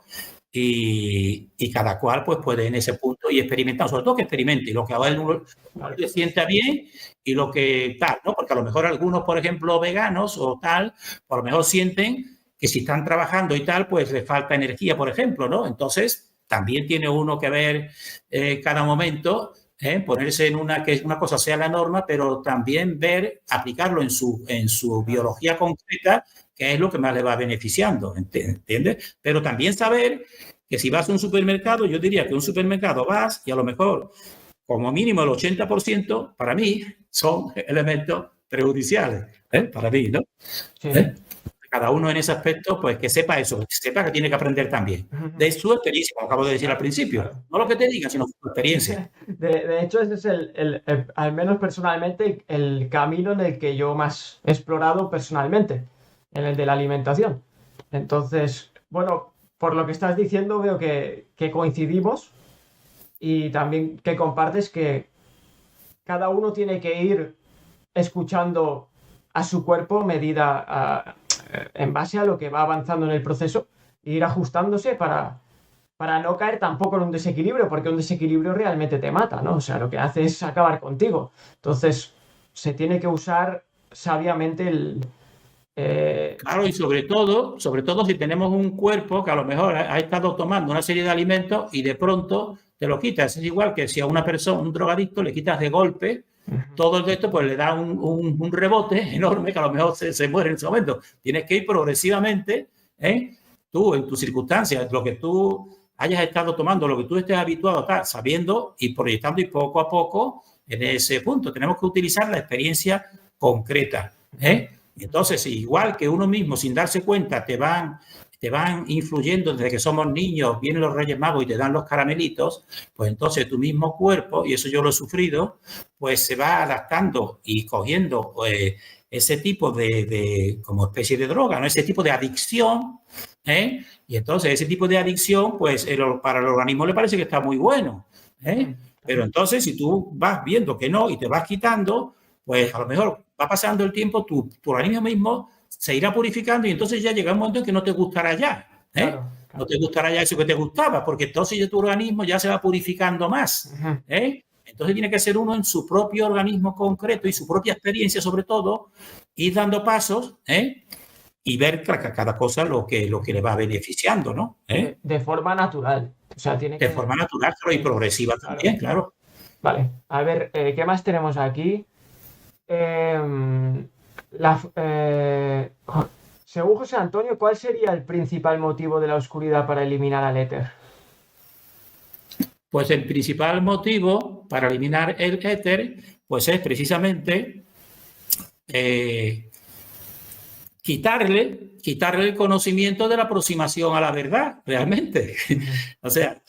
y cada cual, pues, puede en ese punto y experimentar, sobre todo que experimente, y lo que a él uno le sienta bien y lo que tal, ¿no? Porque a lo mejor algunos, por ejemplo, veganos o tal, a lo mejor sienten que si están trabajando y tal, pues les falta energía, por ejemplo, ¿no? Entonces, también tiene uno que ver cada momento, ponerse en que una cosa sea la norma, pero también ver, aplicarlo en su biología concreta, que es lo que más le va beneficiando, ¿entiendes? Pero también saber que si vas a un supermercado, yo diría que un supermercado vas y a lo mejor como mínimo el 80% para mí son elementos prejudiciales, para mí, ¿no? Sí. Cada uno en ese aspecto, pues que sepa eso, que sepa que tiene que aprender también. De su experiencia, como acabo de decir al principio. Claro. No lo que te digan, sino su experiencia. De hecho, ese es al menos personalmente, el camino en el que yo más he explorado personalmente, en el de la alimentación. Entonces, bueno, por lo que estás diciendo, veo que coincidimos y también que compartes que cada uno tiene que ir escuchando a su cuerpo en base a lo que va avanzando en el proceso e ir ajustándose para no caer tampoco en un desequilibrio, porque un desequilibrio realmente te mata, ¿no? O sea, lo que hace es acabar contigo. Entonces, se tiene que usar sabiamente Claro, y sobre todo si tenemos un cuerpo que a lo mejor ha estado tomando una serie de alimentos y de pronto te lo quitas. Es igual que si a una persona, un drogadicto, le quitas de golpe todo de esto, pues le da un rebote enorme que a lo mejor se muere en ese momento. Tienes que ir progresivamente, tú en tus circunstancias, lo que tú hayas estado tomando, lo que tú estés habituado a estar sabiendo y proyectando y poco a poco en ese punto. Tenemos que utilizar la experiencia concreta. Y entonces, igual que uno mismo, sin darse cuenta, te van influyendo desde que somos niños, vienen los Reyes Magos y te dan los caramelitos, pues entonces tu mismo cuerpo, y eso yo lo he sufrido, pues se va adaptando y cogiendo ese tipo como especie de droga, ¿no? Ese tipo de adicción, y entonces ese tipo de adicción, pues para el organismo le parece que está muy bueno, pero entonces si tú vas viendo que no y te vas quitando, pues a lo mejor va pasando el tiempo, tu organismo mismo se irá purificando y entonces ya llega un momento en que no te gustará ya. Claro. No te gustará ya eso que te gustaba, porque entonces ya tu organismo ya se va purificando más. Entonces tiene que ser uno en su propio organismo concreto y su propia experiencia, sobre todo, ir dando pasos y ver cada cosa lo que le va beneficiando, ¿no? De forma natural. O sea, de forma natural, pero y progresiva también, claro. Vale, a ver, ¿qué más tenemos aquí? Según José Antonio, ¿cuál sería el principal motivo de la oscuridad para eliminar al éter? Pues el principal motivo para eliminar el éter, pues es precisamente quitarle el conocimiento de la aproximación a la verdad, realmente. O sea,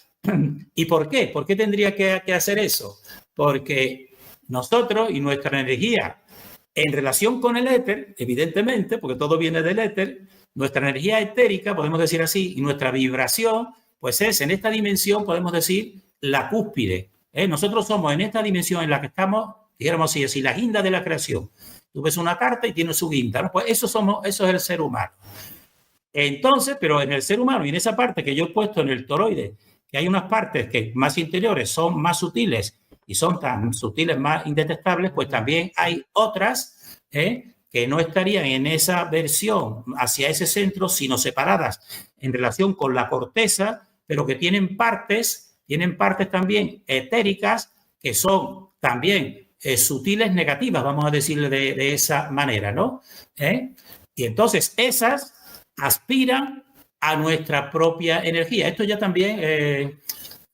¿y por qué? ¿Por qué tendría que hacer eso? Porque nosotros y nuestra energía, en relación con el éter, evidentemente, porque todo viene del éter, nuestra energía etérica, podemos decir así, y nuestra vibración, pues es en esta dimensión, podemos decir, la cúspide. Nosotros somos en esta dimensión en la que estamos, dijéramos así, la guinda de la creación. Tú ves una carta y tiene su guinda, ¿no? Pues eso es el ser humano. Entonces, pero en el ser humano y en esa parte que yo he puesto en el toroide, que hay unas partes que más interiores son más sutiles y son tan sutiles, más indetectables, pues también hay otras que no estarían en esa versión hacia ese centro, sino separadas en relación con la corteza, pero que tienen partes también etéricas que son también sutiles negativas, vamos a decirle de esa manera, ¿no? Y entonces esas aspiran a nuestra propia energía. Esto ya también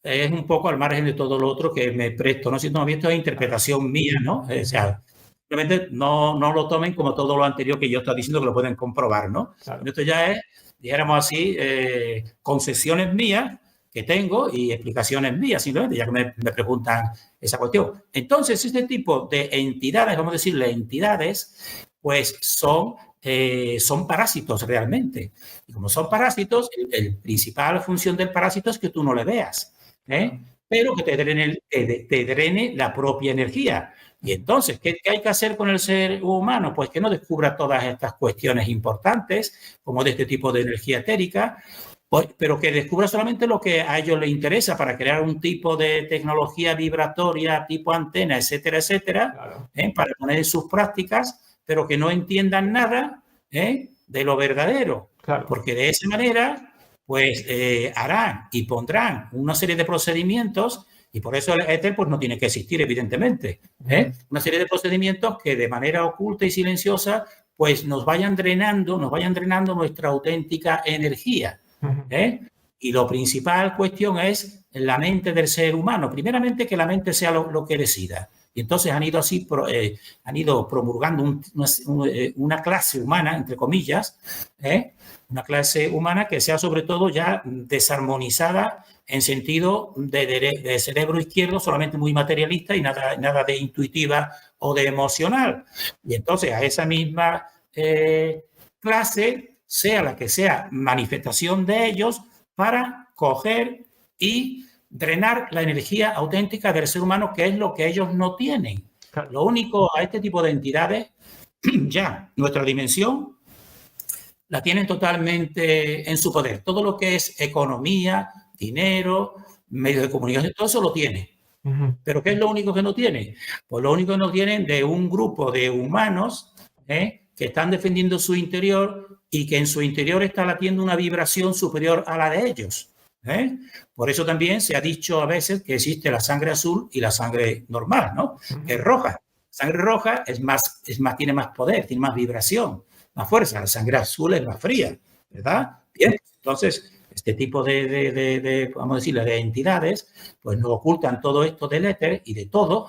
es un poco al margen de todo lo otro que me presto, ¿no? Si no, esto es interpretación mía, ¿no? O sea, simplemente no lo tomen como todo lo anterior que yo estoy diciendo, que lo pueden comprobar, ¿no? Claro. Esto ya es, dijéramos así, concesiones mías que tengo y explicaciones mías, simplemente, ya que me preguntan esa cuestión. Entonces, este tipo de entidades, vamos a decirle entidades, pues son parásitos realmente. Y como son parásitos, la principal función del parásito es que tú no le veas, pero que te drene la propia energía. Y entonces, ¿qué hay que hacer con el ser humano? Pues que no descubra todas estas cuestiones importantes, como de este tipo de energía etérica, pero que descubra solamente lo que a ellos les interesa para crear un tipo de tecnología vibratoria tipo antena, etcétera, etcétera, claro. Para poner en sus prácticas, pero que no entiendan nada de lo verdadero. Claro. Porque de esa manera, pues harán y pondrán una serie de procedimientos, y por eso el éter pues, no tiene que existir, evidentemente. Una serie de procedimientos que de manera oculta y silenciosa pues nos vayan drenando nuestra auténtica energía. Y la principal cuestión es la mente del ser humano. Primeramente, que la mente sea lo que decida. Y entonces han ido promulgando una clase humana, entre comillas, una clase humana que sea sobre todo ya desarmonizada en sentido de cerebro izquierdo, solamente muy materialista y nada de intuitiva o de emocional. Y entonces a esa misma clase, sea la que sea manifestación de ellos, para coger y drenar la energía auténtica del ser humano, que es lo que ellos no tienen. Claro. Lo único, a este tipo de entidades, ya nuestra dimensión la tienen totalmente en su poder. Todo lo que es economía, dinero, medios de comunicación, todo eso lo tiene. ¿Pero qué es lo único que no tiene? Pues lo único que no tienen de un grupo de humanos que están defendiendo su interior y que en su interior está latiendo una vibración superior a la de ellos. Por eso también se ha dicho a veces que existe la sangre azul y la sangre normal, ¿no? Que es roja. La sangre roja tiene más poder, tiene más vibración, más fuerza. La sangre azul es más fría, ¿verdad? Bien, entonces este tipo vamos a decirle, de entidades, pues nos ocultan todo esto del éter y de todo.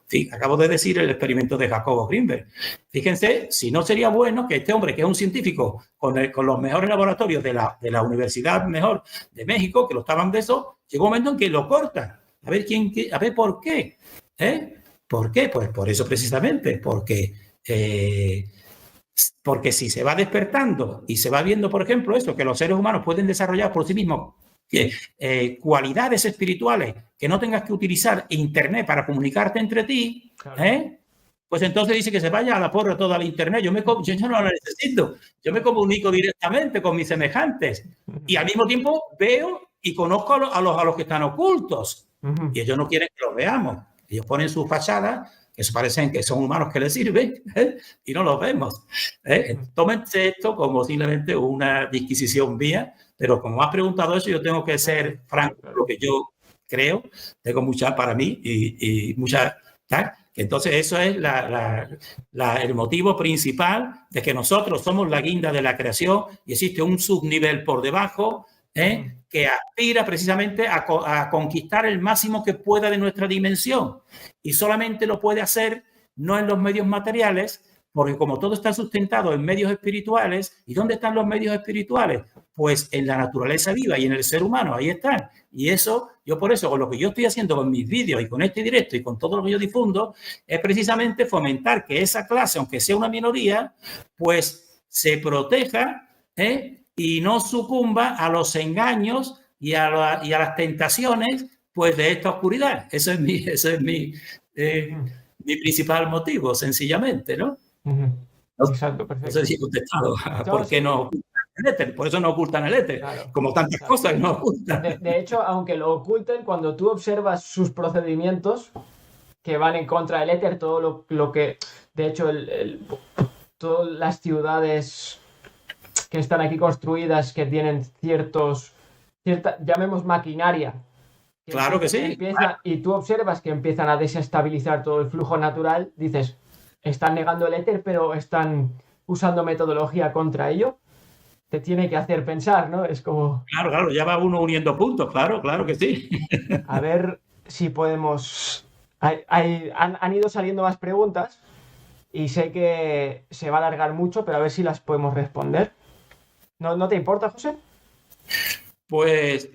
Sí, acabo de decir el experimento de Jacobo Greenberg. Fíjense, si no sería bueno que este hombre, que es un científico con los mejores laboratorios de la Universidad mejor de México, que lo estaban de eso, llegó un momento en que lo cortan. A ver por qué. ¿Por qué? Pues por eso precisamente, porque si se va despertando y se va viendo, por ejemplo, esto, que los seres humanos pueden desarrollar por sí mismos cualidades espirituales que no tengas que utilizar Internet para comunicarte entre ti, claro. Pues entonces dice que se vaya a la porra toda la Internet. Yo no la necesito. Yo me comunico directamente con mis semejantes y al mismo tiempo veo y conozco a los que están ocultos. Y ellos no quieren que los veamos. Ellos ponen sus fachadas que se parecen que son humanos que les sirven y no los vemos. Tómense esto como simplemente una disquisición mía, pero como has preguntado eso, yo tengo que ser franco, lo que yo creo, tengo mucha para mí y mucha... ¿tal? Entonces eso es el motivo principal de que nosotros somos la guinda de la creación y existe un subnivel por debajo que aspira precisamente a conquistar el máximo que pueda de nuestra dimensión y solamente lo puede hacer no en los medios materiales, porque como todo está sustentado en medios espirituales, ¿y dónde están los medios espirituales? Pues en la naturaleza viva y en el ser humano, ahí están. Y eso, yo por eso, con lo que yo estoy haciendo con mis vídeos y con este directo y con todo lo que yo difundo, es precisamente fomentar que esa clase, aunque sea una minoría, pues se proteja y no sucumba a los engaños y a las tentaciones pues de esta oscuridad. Ese es mi principal motivo, sencillamente, ¿no? Exacto, perfecto. No sé si he contestado por qué no ocultan el éter. Por eso no ocultan el éter, claro, como tantas cosas que no ocultan. De hecho, aunque lo oculten, cuando tú observas sus procedimientos que van en contra del éter, todo lo que... De hecho, todas las ciudades que están aquí construidas, que tienen llamemos maquinaria. Claro que sí. Claro. Y tú observas que empiezan a desestabilizar todo el flujo natural, dices, están negando el éter, pero están usando metodología contra ello. Te tiene que hacer pensar, ¿no? Es como... Claro, ya va uno uniendo puntos, claro que sí. A ver si podemos... Han ido saliendo más preguntas y sé que se va a alargar mucho, pero a ver si las podemos responder. ¿No te importa, José? Pues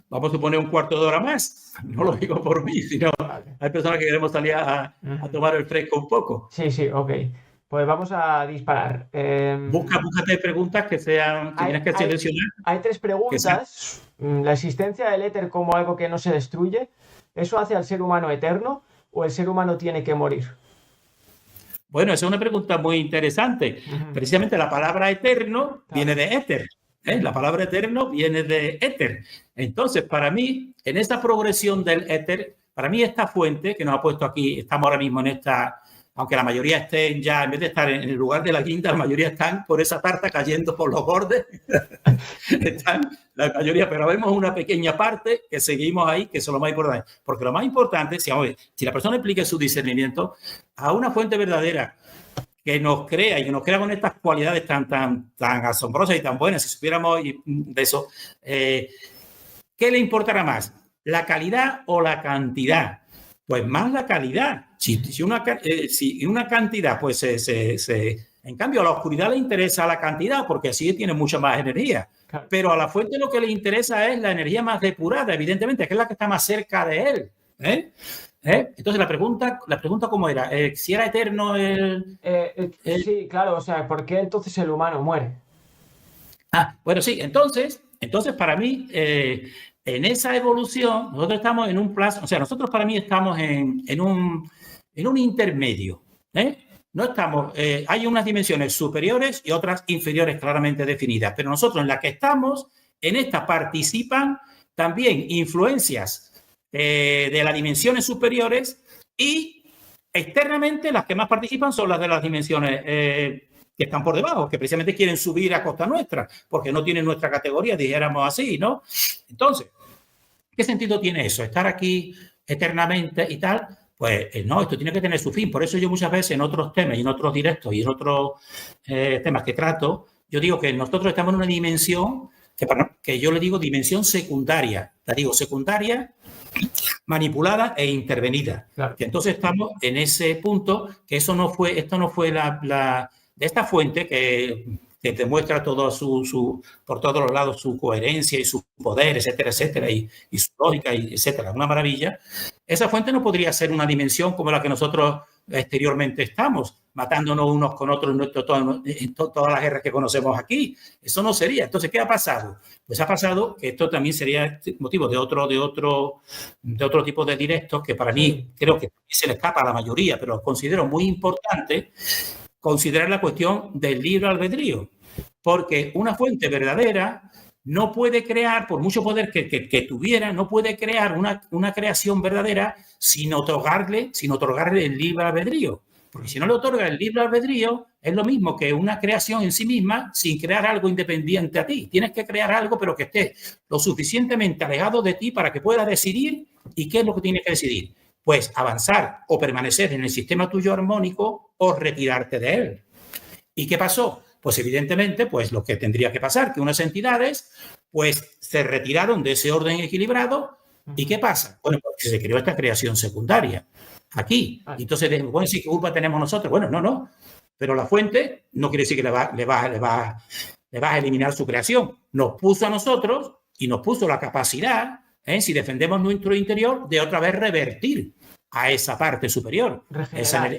vamos a suponer un cuarto de hora más. No lo digo por mí, sino vale. Hay personas que queremos salir a tomar el fresco un poco. Sí, ok. Pues vamos a disparar. Búscate preguntas que sean... Que tienes que seleccionar. Hay 3 preguntas. La existencia del éter como algo que no se destruye, ¿eso hace al ser humano eterno o el ser humano tiene que morir? Bueno, esa es una pregunta muy interesante. Precisamente la palabra eterno viene de éter. La palabra eterno viene de éter. Entonces, para mí, en esta progresión del éter, para mí esta fuente que nos ha puesto aquí, estamos ahora mismo en esta, aunque la mayoría estén ya, en vez de estar en el lugar de la guinda, la mayoría están por esa tarta cayendo por los bordes. Están la mayoría, pero vemos una pequeña parte que seguimos ahí, que eso es lo más importante. Porque lo más importante, si la persona aplica su discernimiento a una fuente verdadera, que nos crea y que nos crea con estas cualidades tan asombrosas y tan buenas, si supiéramos de eso, ¿qué le importará más? ¿La calidad o la cantidad? Pues más la calidad. Si una cantidad, pues en cambio a la oscuridad le interesa la cantidad porque así tiene mucha más energía. Claro. Pero a la fuente lo que le interesa es la energía más depurada, evidentemente, que es la que está más cerca de él. Entonces la pregunta ¿cómo era? ¿Si era eterno el...? Sí, claro, o sea, ¿por qué entonces el humano muere? Bueno, sí, entonces para mí en esa evolución, nosotros estamos en un plazo, o sea, nosotros para mí estamos en un intermedio, ¿eh? No estamos, hay unas dimensiones superiores y otras inferiores claramente definidas, pero nosotros en la que estamos, en esta participan también influencias de las dimensiones superiores y externamente las que más participan son las de las dimensiones que están por debajo, que precisamente quieren subir a costa nuestra, porque no tienen nuestra categoría, dijéramos así, ¿no? Entonces, ¿qué sentido tiene eso? Estar aquí eternamente y tal. Pues no, esto tiene que tener su fin. Por eso yo muchas veces en otros temas y en otros directos y en otros temas que trato, yo digo que nosotros estamos en una dimensión que yo le digo dimensión secundaria. La digo secundaria, manipulada e intervenida. Claro. Que entonces estamos en ese punto que esto no fue de esta fuente que demuestra todo por todos los lados su coherencia y su poder, etcétera, etcétera, y su lógica, y etcétera, una maravilla. Esa fuente no podría ser una dimensión como la que nosotros exteriormente estamos, matándonos unos con otros en todas las guerras que conocemos aquí. Eso no sería. Entonces, ¿qué ha pasado? Pues ha pasado que esto también sería motivo de otro tipo de directos que para mí creo que se le escapa a la mayoría, pero considero muy importante considerar la cuestión del libre albedrío, porque una fuente verdadera no puede crear, por mucho poder que tuviera, no puede crear una creación verdadera sin otorgarle el libre albedrío. Porque si no le otorga el libre albedrío, es lo mismo que una creación en sí misma sin crear algo independiente a ti. Tienes que crear algo, pero que esté lo suficientemente alejado de ti para que puedas decidir. ¿Y qué es lo que tienes que decidir? Pues avanzar o permanecer en el sistema tuyo armónico o retirarte de él. ¿Y qué pasó? Pues evidentemente, pues lo que tendría que pasar, que unas entidades pues se retiraron de ese orden equilibrado. ¿Y qué pasa? Bueno, porque se creó esta creación secundaria aquí. Entonces, bueno, sí, ¿qué culpa tenemos nosotros? Bueno, no. Pero la fuente no quiere decir que le va a eliminar su creación. Nos puso a nosotros y nos puso la capacidad, si defendemos nuestro interior, de otra vez revertir a esa parte superior, a esa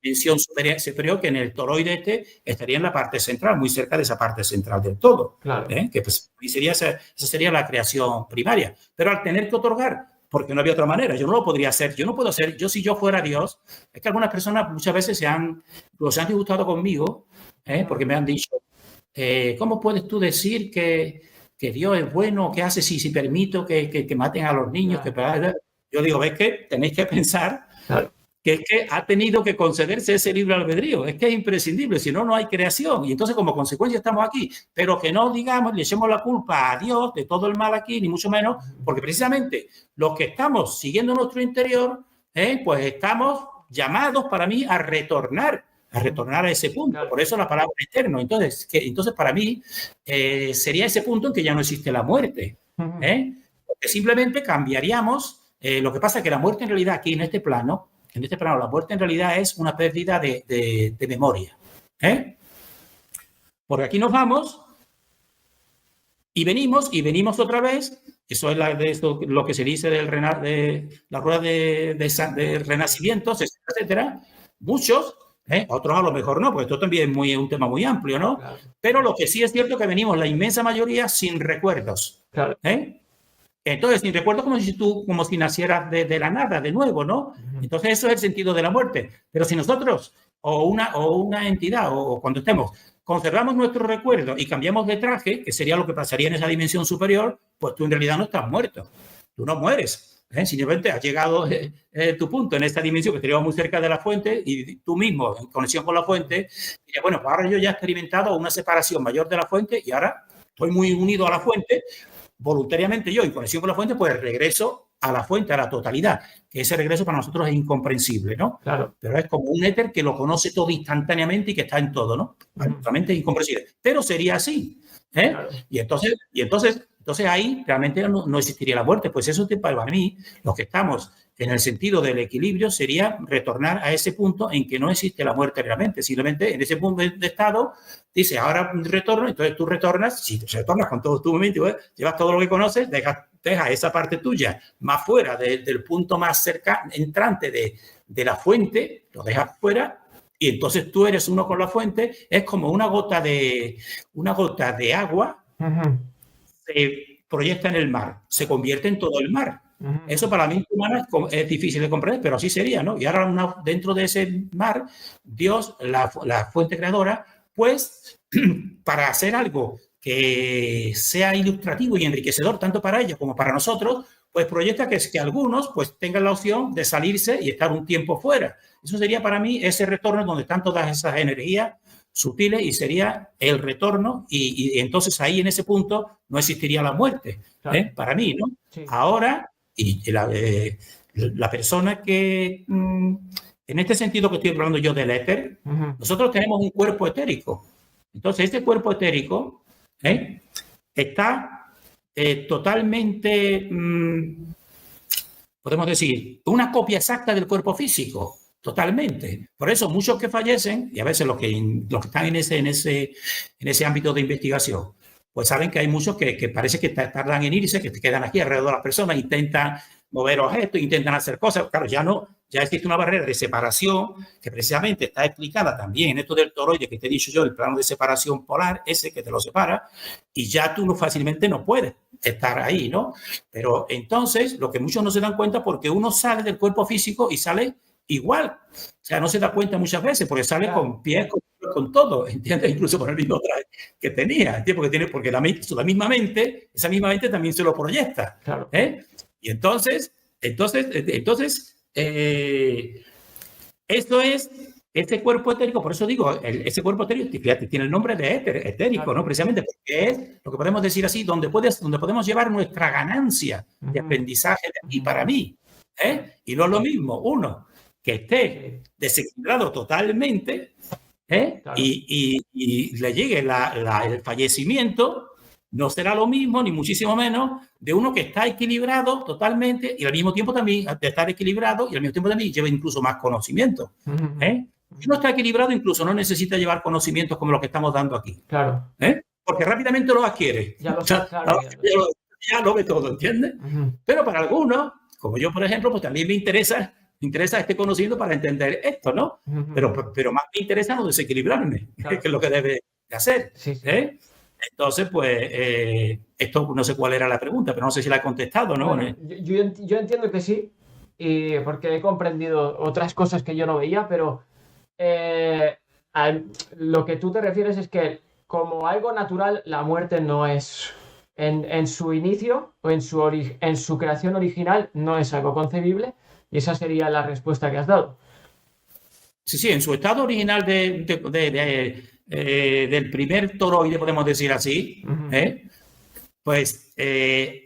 dimensión superior que en el toroide estaría en la parte central, muy cerca de esa parte central del todo. Claro. Que pues, esa sería la creación primaria. Pero al tener que otorgar, porque no había otra manera, yo no lo podría hacer, yo no puedo hacer, yo si yo fuera Dios, es que algunas personas muchas veces se han disgustado conmigo, porque me han dicho, ¿cómo puedes tú decir que Dios es bueno, que hace si permito que maten a los niños? Claro. Yo digo, ¿ves que tenéis que pensar que es que ha tenido que concederse ese libre albedrío? Es que es imprescindible, si no, no hay creación. Y entonces, como consecuencia, estamos aquí. Pero que no digamos, le echemos la culpa a Dios de todo el mal aquí, ni mucho menos, porque precisamente los que estamos siguiendo nuestro interior, pues estamos llamados para mí a retornar a ese punto. Por eso la palabra eterno. Entonces para mí sería ese punto en que ya no existe la muerte. Porque simplemente cambiaríamos. Lo que pasa es que la muerte en realidad aquí en este plano, la muerte en realidad es una pérdida de memoria. Porque aquí nos vamos y venimos otra vez. Eso es lo que se dice de la rueda de renacimientos, etcétera. Muchos, otros a lo mejor no, porque esto también es un tema muy amplio, ¿no? Claro. Pero lo que sí es cierto es que venimos la inmensa mayoría sin recuerdos. Claro. Entonces, sin recuerdos como si nacieras de la nada, de nuevo, ¿no? Entonces, eso es el sentido de la muerte. Pero si nosotros, o una entidad, o cuando estemos, conservamos nuestro recuerdo y cambiamos de traje, que sería lo que pasaría en esa dimensión superior, pues tú en realidad no estás muerto. Tú no mueres. Simplemente has llegado tu punto en esta dimensión que estaríamos muy cerca de la fuente y tú mismo, en conexión con la fuente, dices, bueno, pues ahora yo ya he experimentado una separación mayor de la fuente y ahora estoy muy unido a la fuente. Voluntariamente yo, en conexión con la fuente, pues regreso a la fuente, a la totalidad, que ese regreso para nosotros es incomprensible, ¿no? Claro. Pero es como un éter que lo conoce todo instantáneamente y que está en todo, ¿no? Realmente es incomprensible. Pero sería así, Claro. Y entonces ahí realmente no existiría la muerte. Pues eso para mí, los que estamos en el sentido del equilibrio, sería retornar a ese punto en que no existe la muerte realmente. Simplemente en ese punto de estado, dice, ahora retorno, entonces tú retornas, si retornas con todo tu movimiento, llevas todo lo que conoces, deja esa parte tuya más fuera del punto más cercano, entrante de la fuente, lo dejas fuera. Y entonces tú eres uno con la fuente, es como una gota de agua, proyecta en el mar, se convierte en todo el mar. Eso para la mente humana es difícil de comprender, pero así sería, ¿no? Y ahora dentro de ese mar, Dios, la fuente creadora, pues para hacer algo que sea ilustrativo y enriquecedor tanto para ellos como para nosotros, pues proyecta que algunos pues tengan la opción de salirse y estar un tiempo fuera. Eso sería para mí ese retorno donde están todas esas energías sutiles y sería el retorno y entonces ahí en ese punto no existiría la muerte, claro. Para mí, ¿no? Sí. Ahora, y la persona que, en este sentido que estoy hablando yo del éter, nosotros tenemos un cuerpo etérico. Entonces, este cuerpo etérico está totalmente, podemos decir, una copia exacta del cuerpo físico. Totalmente. Por eso muchos que fallecen, y a veces los que están en ese ámbito de investigación, pues saben que hay muchos que parece que tardan en irse, que quedan aquí alrededor de las personas, intentan mover objetos, intentan hacer cosas. Claro, ya existe una barrera de separación que precisamente está explicada también en esto del toroide que te he dicho yo, el plano de separación polar, ese que te lo separa, y ya tú fácilmente no puedes estar ahí, ¿no? Pero entonces, lo que muchos no se dan cuenta, porque uno sale del cuerpo físico y sale igual, o sea, no se da cuenta muchas veces porque sale con pies, con todo, ¿entiendes? Incluso con el mismo traje que tenía, ¿entiendes? Porque la misma mente, esa misma mente también se lo proyecta, claro. Y entonces, esto es este cuerpo etérico, por eso digo, ese cuerpo etérico, fíjate, tiene el nombre de etérico, claro. ¿No? Precisamente porque es lo que podemos decir así, donde podemos llevar nuestra ganancia de aprendizaje de aquí para mí, y no es lo mismo, uno que esté desequilibrado totalmente claro. y le llegue el fallecimiento, no será lo mismo, ni muchísimo menos, de uno que está equilibrado totalmente y al mismo tiempo también de estar equilibrado y al mismo tiempo también lleva incluso más conocimiento. Si uno está equilibrado, incluso no necesita llevar conocimientos como los que estamos dando aquí. Claro. Porque rápidamente lo adquiere. Ya lo ve todo, ¿entiendes? Pero para algunos, como yo, por ejemplo, pues también me interesa este conocimiento para entender esto, ¿no? Pero más me interesa no desequilibrarme, claro. Que es lo que debe hacer. Sí. Entonces, pues, esto no sé cuál era la pregunta, pero no sé si la he contestado, ¿no? Bueno, yo entiendo que sí, porque he comprendido otras cosas que yo no veía, pero lo que tú te refieres es que como algo natural, la muerte no es... En su inicio o en su creación original no es algo concebible. Y esa sería la respuesta que has dado. Sí, en su estado original del primer toroide, podemos decir así, pues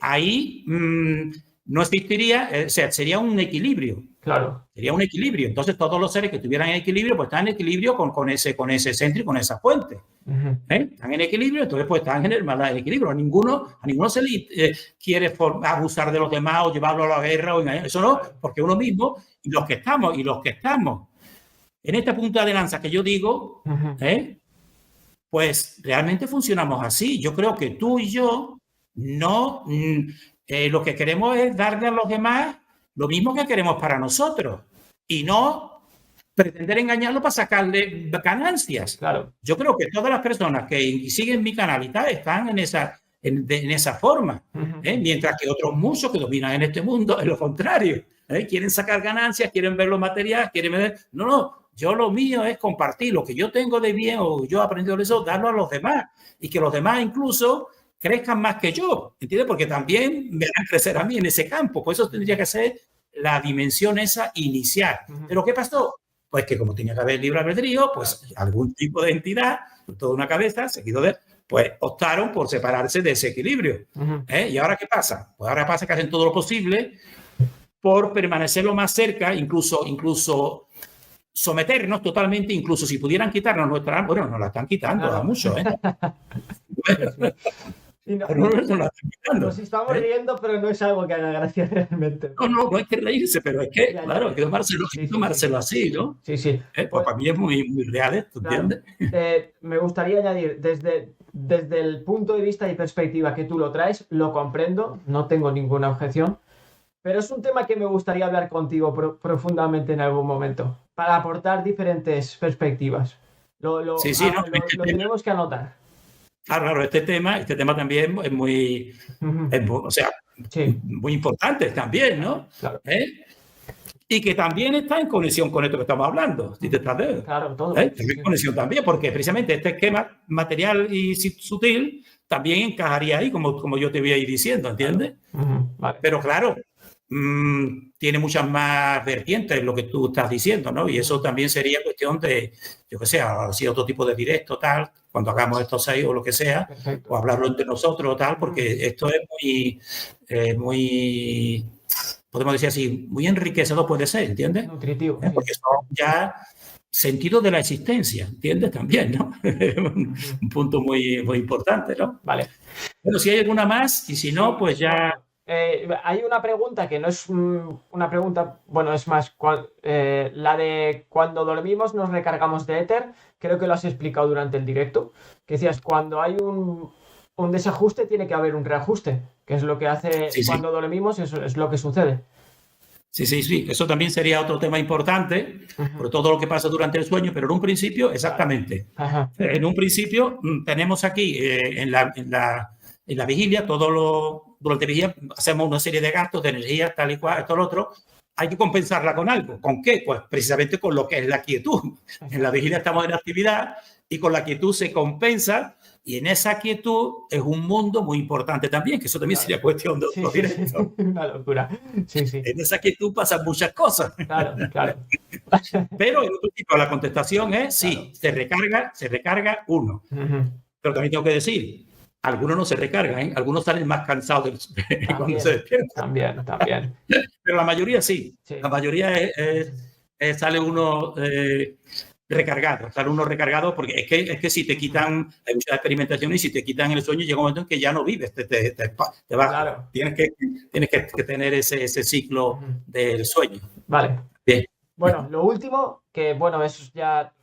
ahí no existiría, o sea, sería un equilibrio. Claro. Sería un equilibrio. Entonces, todos los seres que tuvieran equilibrio, pues están en equilibrio con ese centro y con esa fuente. Están en equilibrio, entonces pues están en el equilibrio. A ninguno se le quiere abusar de los demás o llevarlo a la guerra o engañar. Eso no, porque uno mismo y los que estamos en esta punta de lanza que yo digo, pues realmente funcionamos así. Yo creo que tú y yo no lo que queremos es darle a los demás lo mismo que queremos para nosotros y no pretender engañarlo para sacarle ganancias. Claro. Yo creo que todas las personas que siguen mi canal y tal están en esa forma, mientras que otros muchos que dominan en este mundo es lo contrario. Quieren sacar ganancias, quieren ver lo material, quieren ver... No, yo lo mío es compartir lo que yo tengo de bien o yo he aprendido de eso, darlo a los demás y que los demás incluso crezcan más que yo, ¿entiendes? Porque también me van a crecer a mí en ese campo, pues eso tendría que ser la dimensión esa inicial. ¿Pero qué pasó? Pues que como tenía que haber libre albedrío, pues algún tipo de entidad, toda una cabeza, seguido de... pues optaron por separarse de ese equilibrio. ¿Y ahora qué pasa? Pues ahora pasa que hacen todo lo posible por permanecer lo más cerca, incluso someternos totalmente, incluso si pudieran quitarnos nuestra alma, bueno, nos la están quitando a muchos, Bueno, nos estamos riendo, pero no es algo que haga gracia realmente. No hay que reírse, pero es que, claro, hay que tomárselo así, ¿no? Sí. Pues para mí es muy, muy real esto, ¿entiendes? Me gustaría añadir, desde el punto de vista y perspectiva que tú lo traes, lo comprendo, no tengo ninguna objeción, pero es un tema que me gustaría hablar contigo profundamente en algún momento, para aportar diferentes perspectivas. Lo tenemos que anotar. Claro, este tema también es muy, o sea, sí, muy importante también, ¿no? claro, Y que también está en conexión con esto que estamos hablando, si te estás de, claro, todo. está en conexión también, porque precisamente este esquema material y sutil también encajaría ahí, como yo te voy a ir diciendo, ¿entiendes? Claro. Vale. Pero claro, tiene muchas más vertientes lo que tú estás diciendo, ¿no? Y eso también sería cuestión de, yo qué sé, si otro tipo de directo, tal, cuando hagamos estos 6 o lo que sea, Perfecto. o hablarlo entre nosotros, tal, porque esto es muy, podemos decir así, muy enriquecedor puede ser, ¿entiendes? Nutritivo. Porque son ya sentido de la existencia, ¿entiendes? También, ¿no? Un punto muy, muy importante, ¿no? Vale. Bueno, si hay alguna más, y si no, pues ya... Bueno, hay una pregunta que no es una pregunta, bueno, es más, la de cuando dormimos nos recargamos de éter, creo que lo has explicado durante el directo, que decías, cuando hay un desajuste tiene que haber un reajuste, que es lo que hace cuando dormimos, eso es lo que sucede. Sí. Eso también sería otro tema importante, por todo lo que pasa durante el sueño, pero en un principio, exactamente. Ajá. En un principio, tenemos aquí en la vigilia, durante la vigilia hacemos una serie de gastos de energía, tal y cual, esto, lo otro. Hay que compensarla con algo. ¿Con qué? Pues precisamente con lo que es la quietud. En la vigilia estamos en actividad y con la quietud se compensa. Y en esa quietud es un mundo muy importante también, que eso también sería cuestión de otro directo. Una locura. Sí. En esa quietud pasan muchas cosas. Claro. Pero en otro tipo, la contestación es sí, se recarga uno. Pero también tengo que decir, algunos no se recargan, algunos salen más cansados cuando se despiertan. También. Pero la mayoría sí. La mayoría sale uno recargado, porque es que si te quitan, hay muchas experimentaciones, y si te quitan el sueño llega un momento en que ya no vives, te vas. Claro. Tienes que tener ese ciclo del sueño. Vale. Bien. Bueno, lo último, que bueno, eso ya...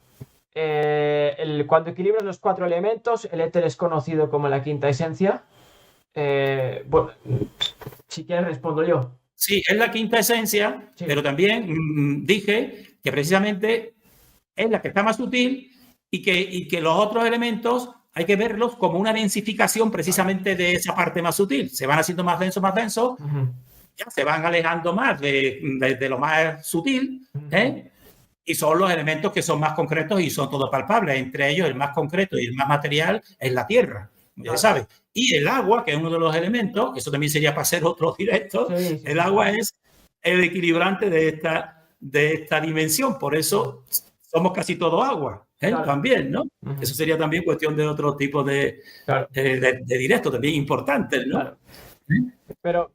cuando equilibras los 4 elementos, el éter es conocido como la quinta esencia. Bueno, si quieres respondo yo. Sí, es la quinta esencia, pero también dije que precisamente es la que está más sutil y que los otros elementos hay que verlos como una densificación precisamente de esa parte más sutil. Se van haciendo más densos, ya se van alejando más de lo más sutil, y son los elementos que son más concretos y son todos palpables. Entre ellos, el más concreto y el más material es la tierra, ya sabes. Y el agua, que es uno de los elementos, que eso también sería para hacer otro directo, el agua es el equilibrante de esta dimensión. Por eso somos casi todo agua, también, ¿no? Eso sería también cuestión de otro tipo de directo, también importante, ¿no? Pero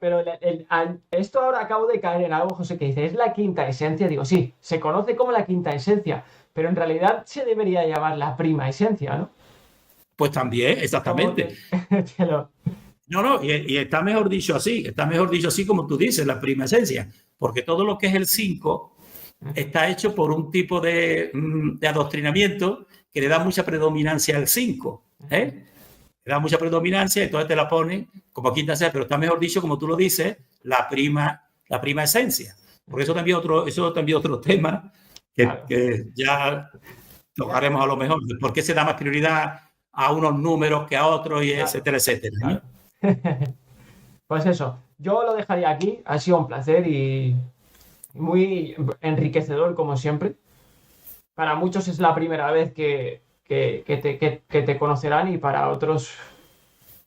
esto ahora acabo de caer en algo, José, que dice, es la quinta esencia. Digo, sí, se conoce como la quinta esencia, pero en realidad se debería llamar la prima esencia, ¿no? Pues también, exactamente. No, y está mejor dicho así, como tú dices, la prima esencia, porque todo lo que es el 5 está hecho por un tipo de adoctrinamiento que le da mucha predominancia al 5, le da mucha predominancia, entonces te la ponen como quinta esencia, pero está mejor dicho, como tú lo dices, la prima esencia. Porque eso también otro tema que ya tocaremos a lo mejor, por qué se da más prioridad a unos números que a otros, y etcétera. ¿No? Pues eso, yo lo dejaría aquí, ha sido un placer y muy enriquecedor como siempre. Para muchos es la primera vez que te conocerán, y para otros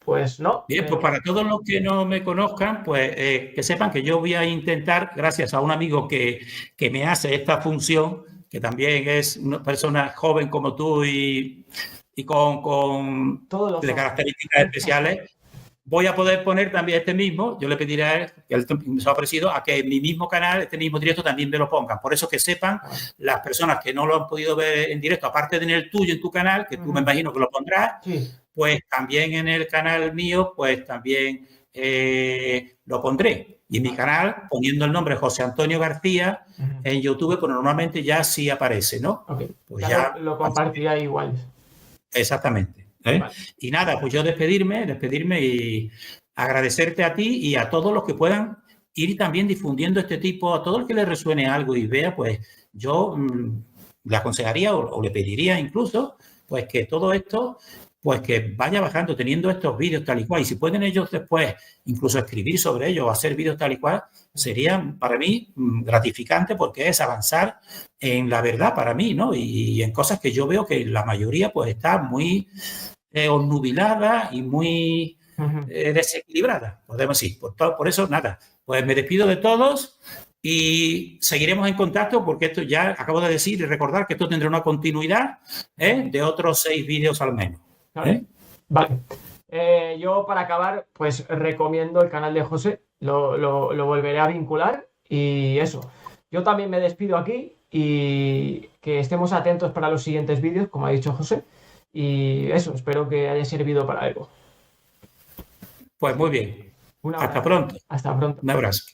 pues no. Bien, pues para todos los que no me conozcan, pues que sepan que yo voy a intentar, gracias a un amigo que me hace esta función, que también es una persona joven como tú y con de características especiales, voy a poder poner también este mismo. Yo le pediré a él, que él se ha ofrecido, a que en mi mismo canal, este mismo directo, también me lo pongan. Por eso que sepan las personas que no lo han podido ver en directo, aparte de en el tuyo, en tu canal, que tú me imagino que lo pondrás, pues también en el canal mío, pues también lo pondré. Y en mi canal, poniendo el nombre José Antonio García, en YouTube, pues normalmente ya sí aparece, ¿no? Pues ya lo compartirá igual. Exactamente. Vale. Y nada, pues yo despedirme y agradecerte a ti y a todos los que puedan ir también difundiendo este tipo, a todo el que le resuene algo y vea, pues yo le aconsejaría o le pediría incluso, pues que todo esto pues que vaya bajando teniendo estos vídeos tal y cual. Y si pueden ellos después incluso escribir sobre ello o hacer vídeos tal y cual, sería para mí gratificante, porque es avanzar en la verdad para mí, ¿no? Y en cosas que yo veo que la mayoría pues está muy obnubilada y muy desequilibrada, podemos decir. Por eso, nada, pues me despido de todos y seguiremos en contacto, porque esto ya acabo de decir y recordar que esto tendrá una continuidad de otros 6 vídeos al menos. Vale. Yo, para acabar, pues recomiendo el canal de José, lo volveré a vincular y eso. Yo también me despido aquí y que estemos atentos para los siguientes vídeos, como ha dicho José, y eso, espero que haya servido para algo. Pues muy bien. Un Hasta abrazo. pronto. Hasta pronto. Un abrazo.